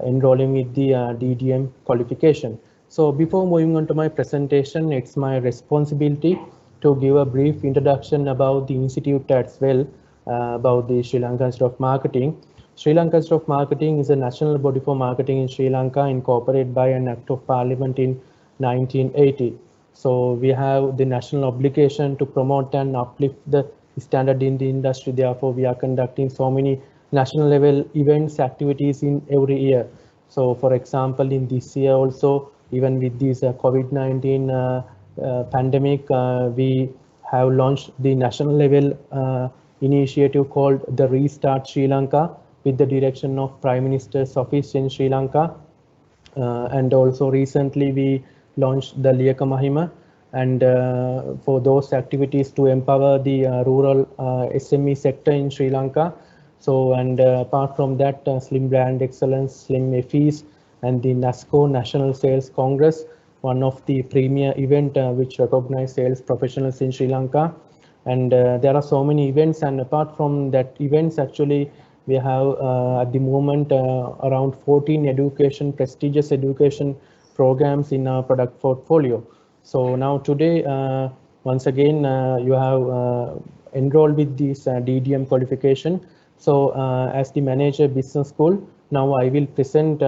enrolling with the DDM qualification. So before moving on to my presentation, it's my responsibility to give a brief introduction about the institute as well, about the Sri Lanka Institute of Marketing. Sri Lanka Institute of Marketing is a national body for marketing in Sri Lanka, incorporated by an Act of Parliament in 1980. So we have the national obligation to promote and uplift the standard in the industry. Therefore, we are conducting so many national level events, activities in every year. So for example, in this year also, even with this COVID-19 pandemic, we have launched the national level initiative called the Restart Sri Lanka with the direction of Prime Minister's Office in Sri Lanka. And also recently we launched the Liyaka Mahima, and for those activities to empower the rural SME sector in Sri Lanka. So, and apart from that, Slim Brand Excellence, Slim FEs, and the NASCO National Sales Congress, one of the premier event which recognize sales professionals in Sri Lanka. And there are so many events, and apart from that events, actually we have at the moment around 14 prestigious education programs in our product portfolio. So now today, once again, you have enrolled with this DDM qualification. So as the manager business school, now I will present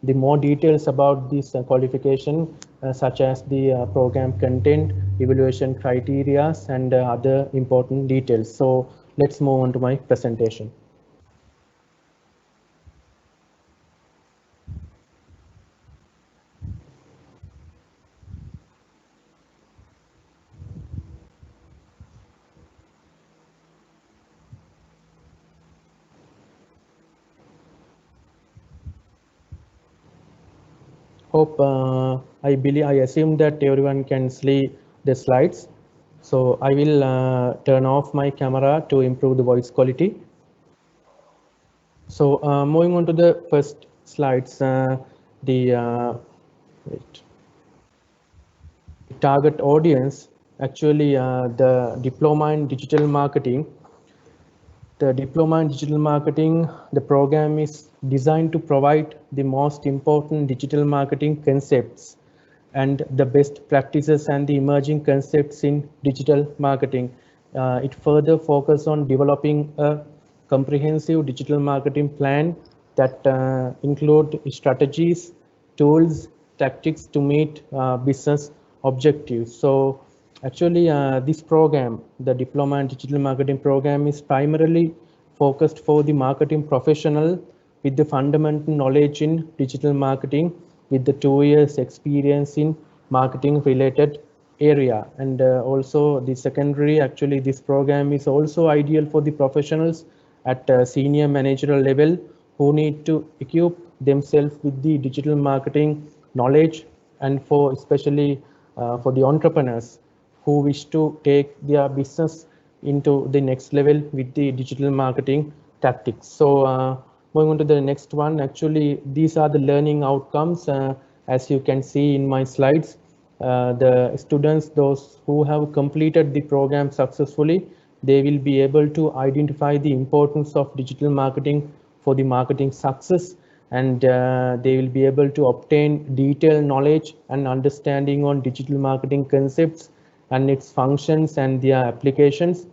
the more details about this qualification, such as the program content, evaluation criteria, and other important details. So let's move on to my presentation. Hope I assume that everyone can see the slides. So I will turn off my camera to improve the voice quality. So moving on to the first slides, the target audience, actually the diploma in digital marketing. The diploma in digital marketing, the program is designed to provide the most important digital marketing concepts and the best practices and the emerging concepts in digital marketing. It further focuses on developing a comprehensive digital marketing plan that include strategies, tools, tactics to meet business objectives. So actually, this program, the Diploma in Digital Marketing program, is primarily focused for the marketing professional with the fundamental knowledge in digital marketing with the 2 years experience in marketing related area. And also the secondary, actually this program is also ideal for the professionals at senior managerial level who need to equip themselves with the digital marketing knowledge, and for especially for the entrepreneurs who wish to take their business into the next level with the digital marketing tactics. So moving on to the next one, actually these are the learning outcomes. As you can see in my slides, the students, those who have completed the program successfully, they will be able to identify the importance of digital marketing for the marketing success, and they will be able to obtain detailed knowledge and understanding on digital marketing concepts and its functions and their applications,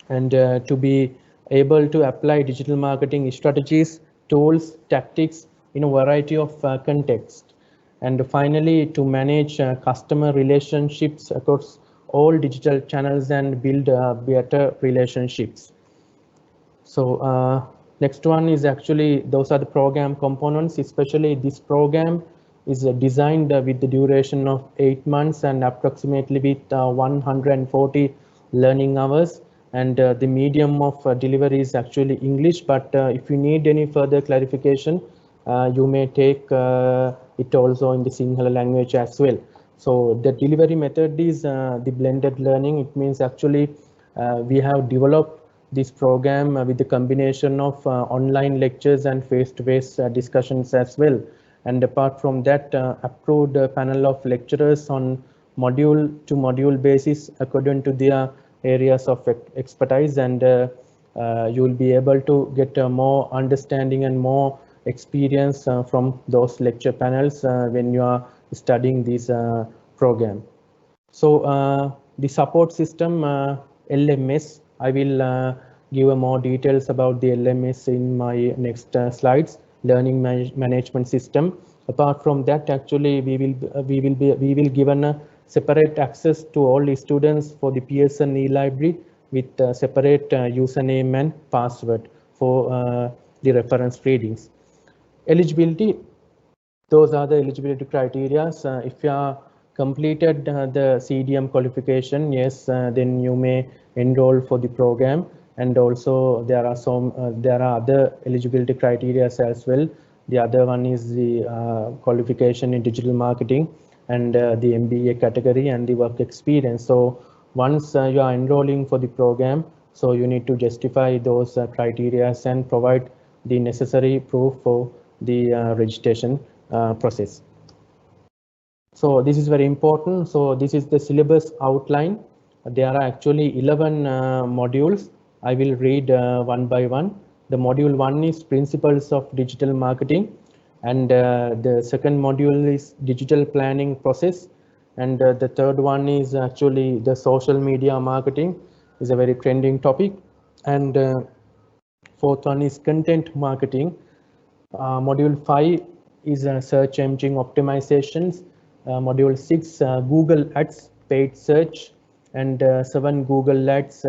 and to be able to apply digital marketing strategies, tools, tactics in a variety of contexts. And finally, to manage customer relationships across all digital channels and build better relationships. So next one is actually, those are the program components. Especially this program is designed with the duration of 8 months and approximately with 140 learning hours. And the medium of delivery is actually English, but if you need any further clarification, you may take it also in the Sinhala language as well. So the delivery method is the blended learning. It means actually we have developed this program with the combination of online lectures and face-to-face discussions as well. And apart from that, approved panel of lecturers on module to module basis according to their areas of expertise, and you will be able to get more understanding and more experience from those lecture panels when you are studying this program. So the support system LMS, I will give more details about the LMS in my next slides. Learning management system. Apart from that, actually we will given a separate access to all the students for the Pearson eLibrary with separate username and password for the reference readings. Eligibility, those are the eligibility criteria. If you are completed the CDM qualification, yes, then you may enroll for the program. And also there are other eligibility criteria as well. The other one is the qualification in digital marketing and the MBA category and the work experience. So once you are enrolling for the program, so you need to justify those criteria and provide the necessary proof for the registration process. So this is very important. So this is the syllabus outline. There are actually 11 modules. I will read one by one. The module 1 is principles of digital marketing, and the second module is digital planning process, and the third one is actually the social media marketing, is a very trending topic, and fourth one is content marketing. Module 5 is search engine optimizations. Module 6 Google Ads paid search, and 7 Google Ads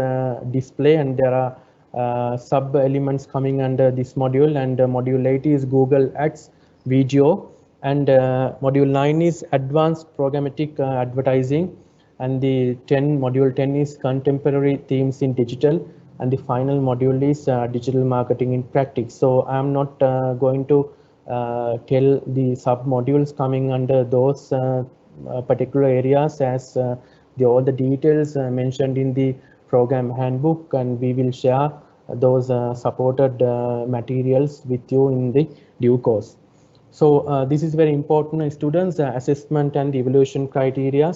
display, and there are sub elements coming under this module, and module 8 is Google Ads video, and module 9 is advanced programmatic advertising, and the module 10 is contemporary themes in digital, and the final module is digital marketing in practice. So I am not going to tell the sub modules coming under those particular areas, as all the details mentioned in the program handbook, and we will share those supported materials with you in the due course. So this is very important, students, assessment and evaluation criteria,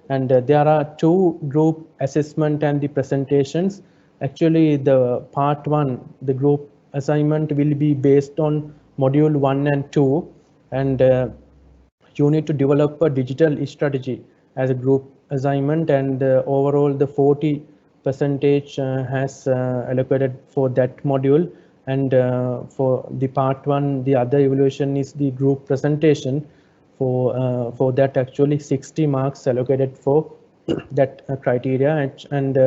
and there are 2 group assessment and the presentations. Actually, the part 1, the group assignment, will be based on module 1 and 2, and you need to develop a digital strategy as a group assignment, and overall the 40% has allocated for that module. And for the part 1, the other evaluation is the group presentation. For that, actually 60 marks allocated for that criteria, and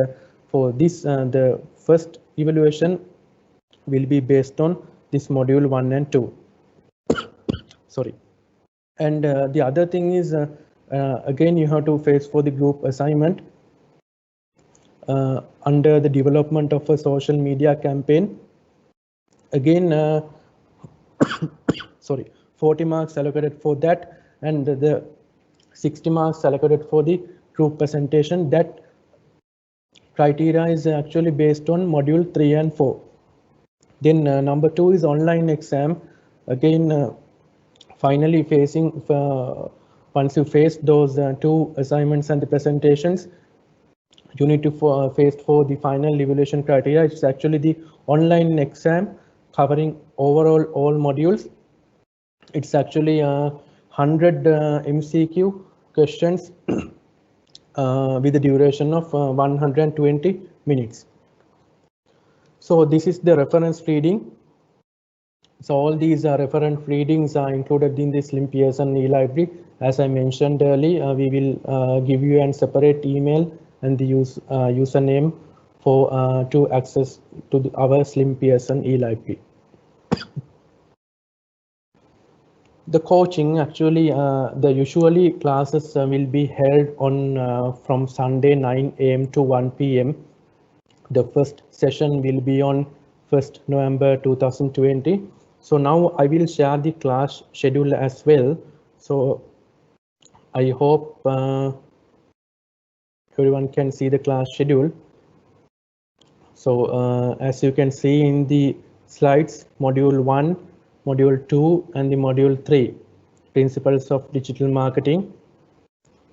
for this the first evaluation will be based on this module 1 and 2. Sorry. And the other thing is again you have to face for the group assignment under the development of a social media campaign. Again, sorry, 40 marks allocated for that, and the 60 marks allocated for the group presentation. That criteria is actually based on module 3 and 4. Then number 2 is online exam. Again, finally facing, once you face those 2 assignments and the presentations, you need to face for the final evaluation criteria. It's actually the online exam covering overall all modules. It's actually 100 MCQ questions with a duration of 120 minutes. So this is the reference reading. So all these reference readings are included in the Slim Pearson eLibrary. As I mentioned earlier, we will give you a separate email and the username for to access to our Slim Pearson eLibrary. The coaching, actually, the usually classes will be held on from Sunday 9 AM to 1 PM. The first session will be on 1st November 2020. So now I will share the class schedule as well. So I hope everyone can see the class schedule. So as you can see in the slides, module 1, module 2, and the module 3, principles of digital marketing,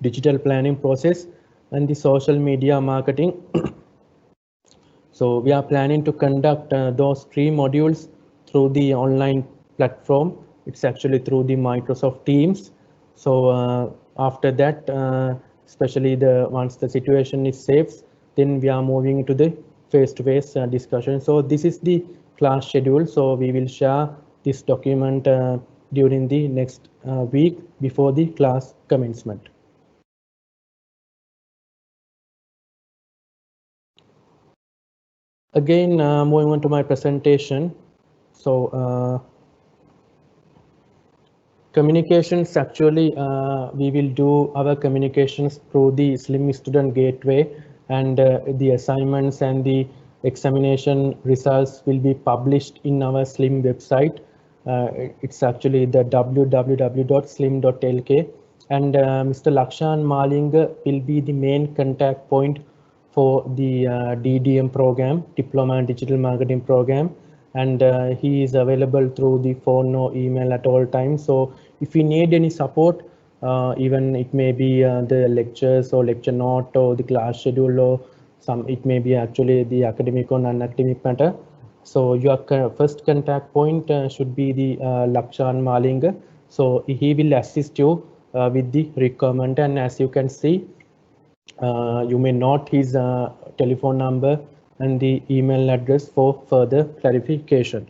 digital planning process, and the social media marketing. So we are planning to conduct those 3 modules through the online platform. It's actually through the Microsoft Teams. So after that, especially once the situation is safe, then we are moving to the face-to-face discussion. So this is the class schedule. So we will share this document during the next week before the class commencement. Again, moving on to my presentation. So communications, actually, we will do our communications through the Slim Student Gateway, and the assignments and the examination results will be published in our Slim website. It's actually the www.slim.lk, and Mr. Lakshan Malinga will be the main contact point for the DDM program, Diploma in Digital Marketing program, and he is available through the phone or email at all times. So if you need any support, even it may be the lectures or lecture note or the class schedule, or it may be actually the academic or non-academic matter. So your first contact point should be the Lakshan Malinga. So he will assist you with the requirement, and as you can see, you may note his telephone number and the email address for further clarification.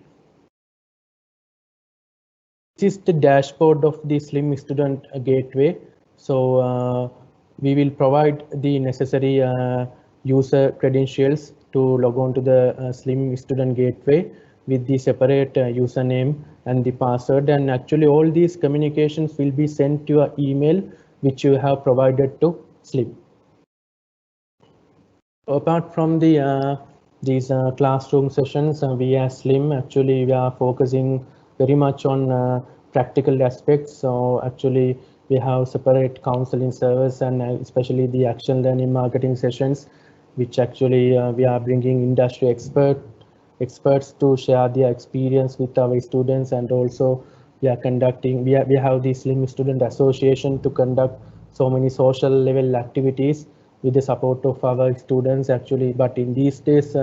This is the dashboard of the Slim Student Gateway. So we will provide the necessary user credentials to log on to the Slim Student Gateway with the separate username and the password. And actually all these communications will be sent to your email, which you have provided to Slim. Apart from these classroom sessions, we as Slim, actually we are focusing very much on practical aspects. So actually we have separate counseling service, and especially the action learning marketing sessions, which actually we are bringing industry experts to share their experience with our students. And also we are conducting, we have the Slim Student Association to conduct so many social level activities with the support of our students actually. But in these days,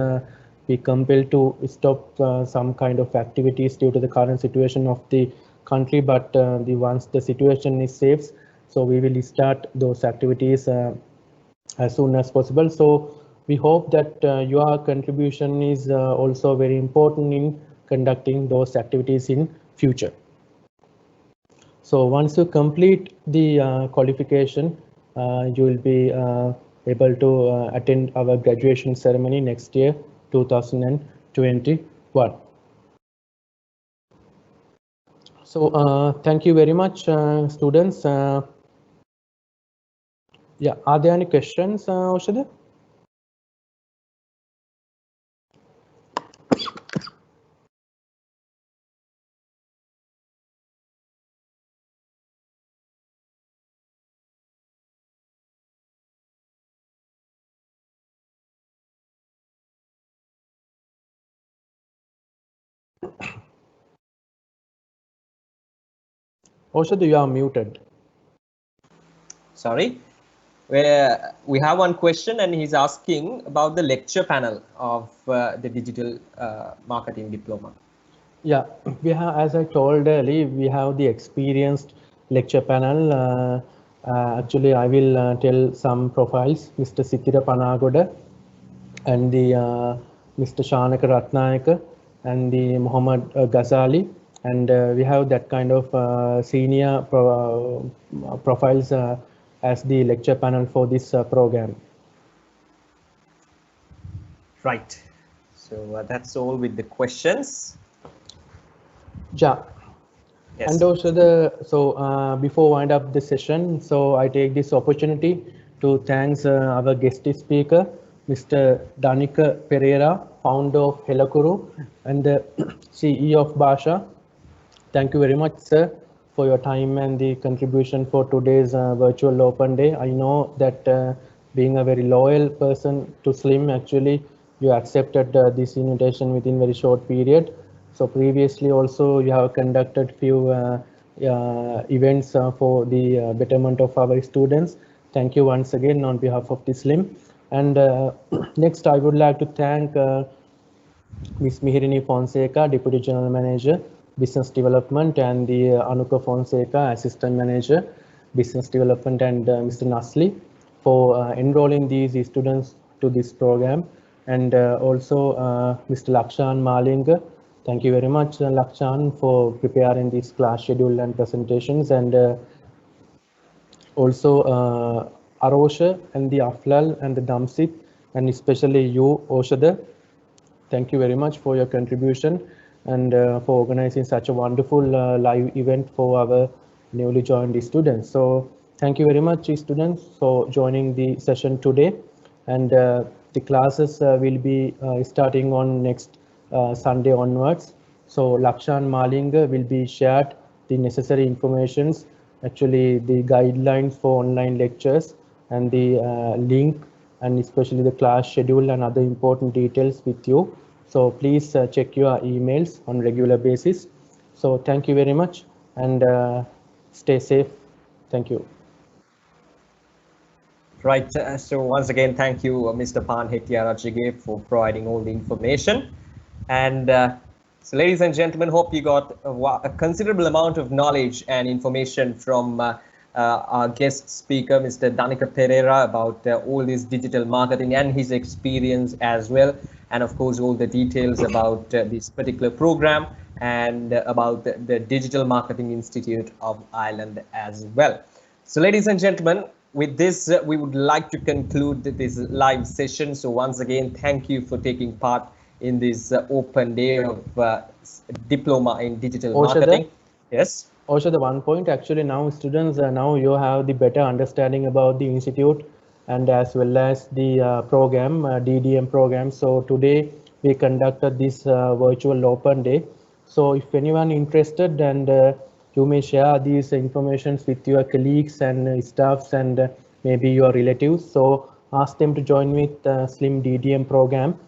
we compelled to stop some kind of activities due to the current situation of the country. But once the situation is safe, so we will start those activities as soon as possible. So we hope that your contribution is also very important in conducting those activities in future. So once you complete the qualification, you will be able to attend our graduation ceremony next year, 2021. So thank you very much, students. Yeah, are there any questions, Oshada? Oshada, you are muted. Sorry. Where we have one question, and he's asking about the lecture panel of the digital marketing diploma. Yeah, we have, as I told earlier, we have the experienced lecture panel. Actually, I will tell some profiles: Mr. Sithira Panagoda, and the Mr. Shanaka Ratnayaka, and the Muhammad Ghazali, and we have that kind of senior profiles as the lecture panel for this program. Right. So that's all with the questions. Yeah. Yes. And also before wind up the session, so I take this opportunity to thank our guest speaker, Mr. Danika Pereira, founder of Helakuru and the CEO of Basha. Thank you very much, sir, for your time and the contribution for today's virtual open day. I know that being a very loyal person to Slim, actually, you accepted this invitation within very short period. So previously also you have conducted few events for the betterment of our students. Thank you once again on behalf of the SLIM. And next I would like to thank Ms. Mihirini Fonseca, Deputy General Manager, Business Development, and the Anuka Fonseca, Assistant Manager, Business Development, and Mr. Nasli for enrolling these students to this program. And also Mr. Lakshan Malinga. Thank you very much, Lakshan, for preparing this class schedule and presentations. And also Arosha and the Aflal and the Damsit, and especially you, Oshada. Thank you very much for your contribution and for organizing such a wonderful live event for our newly joined students. So thank you very much, students, for joining the session today. And the classes will be starting on next Sunday onwards. So Lakshan Malinga will be shared the necessary informations, actually the guidelines for online lectures and the link, and especially the class schedule and other important details with you. So please check your emails on regular basis. So thank you very much, and stay safe. Thank you. Right. So once again, thank you, Mr. Pan Hettiarachige, for providing all the information. And so, ladies and gentlemen, hope you got a considerable amount of knowledge and information from our guest speaker, Mr. Danica Pereira, about all this digital marketing and his experience as well. And of course, all the details about this particular program and about the Digital Marketing Institute of Ireland as well. So, ladies and gentlemen, with this, we would like to conclude this live session. So once again, thank you for taking part in this open day of diploma in digital marketing. Yes. Also, the one point, actually now students, now you have the better understanding about the institute and as well as the program, DDM program. So today we conducted this virtual open day. So if anyone interested, and you may share these informations with your colleagues and staffs and maybe your relatives. So ask them to join with SLIM DDM program.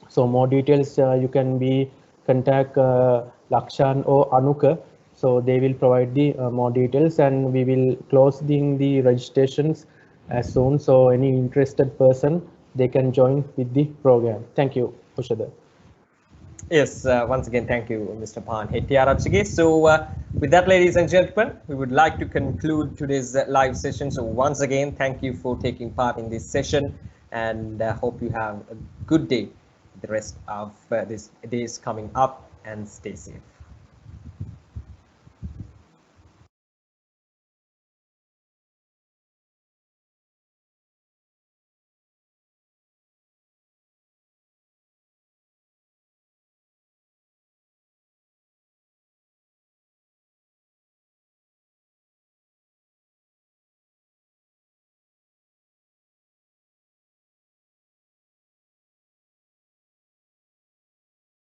So more details you can be contact Lakshan or Anuka. So they will provide the more details, and we will close the registrations as soon. So any interested person, they can join with the program. Thank you, Ushada. Yes, once again, thank you, Mr. Pan Hettiarachige. So with that, ladies and gentlemen, we would like to conclude today's live session. So once again, thank you for taking part in this session, and hope you have a good day the rest of this days coming up, and stay safe.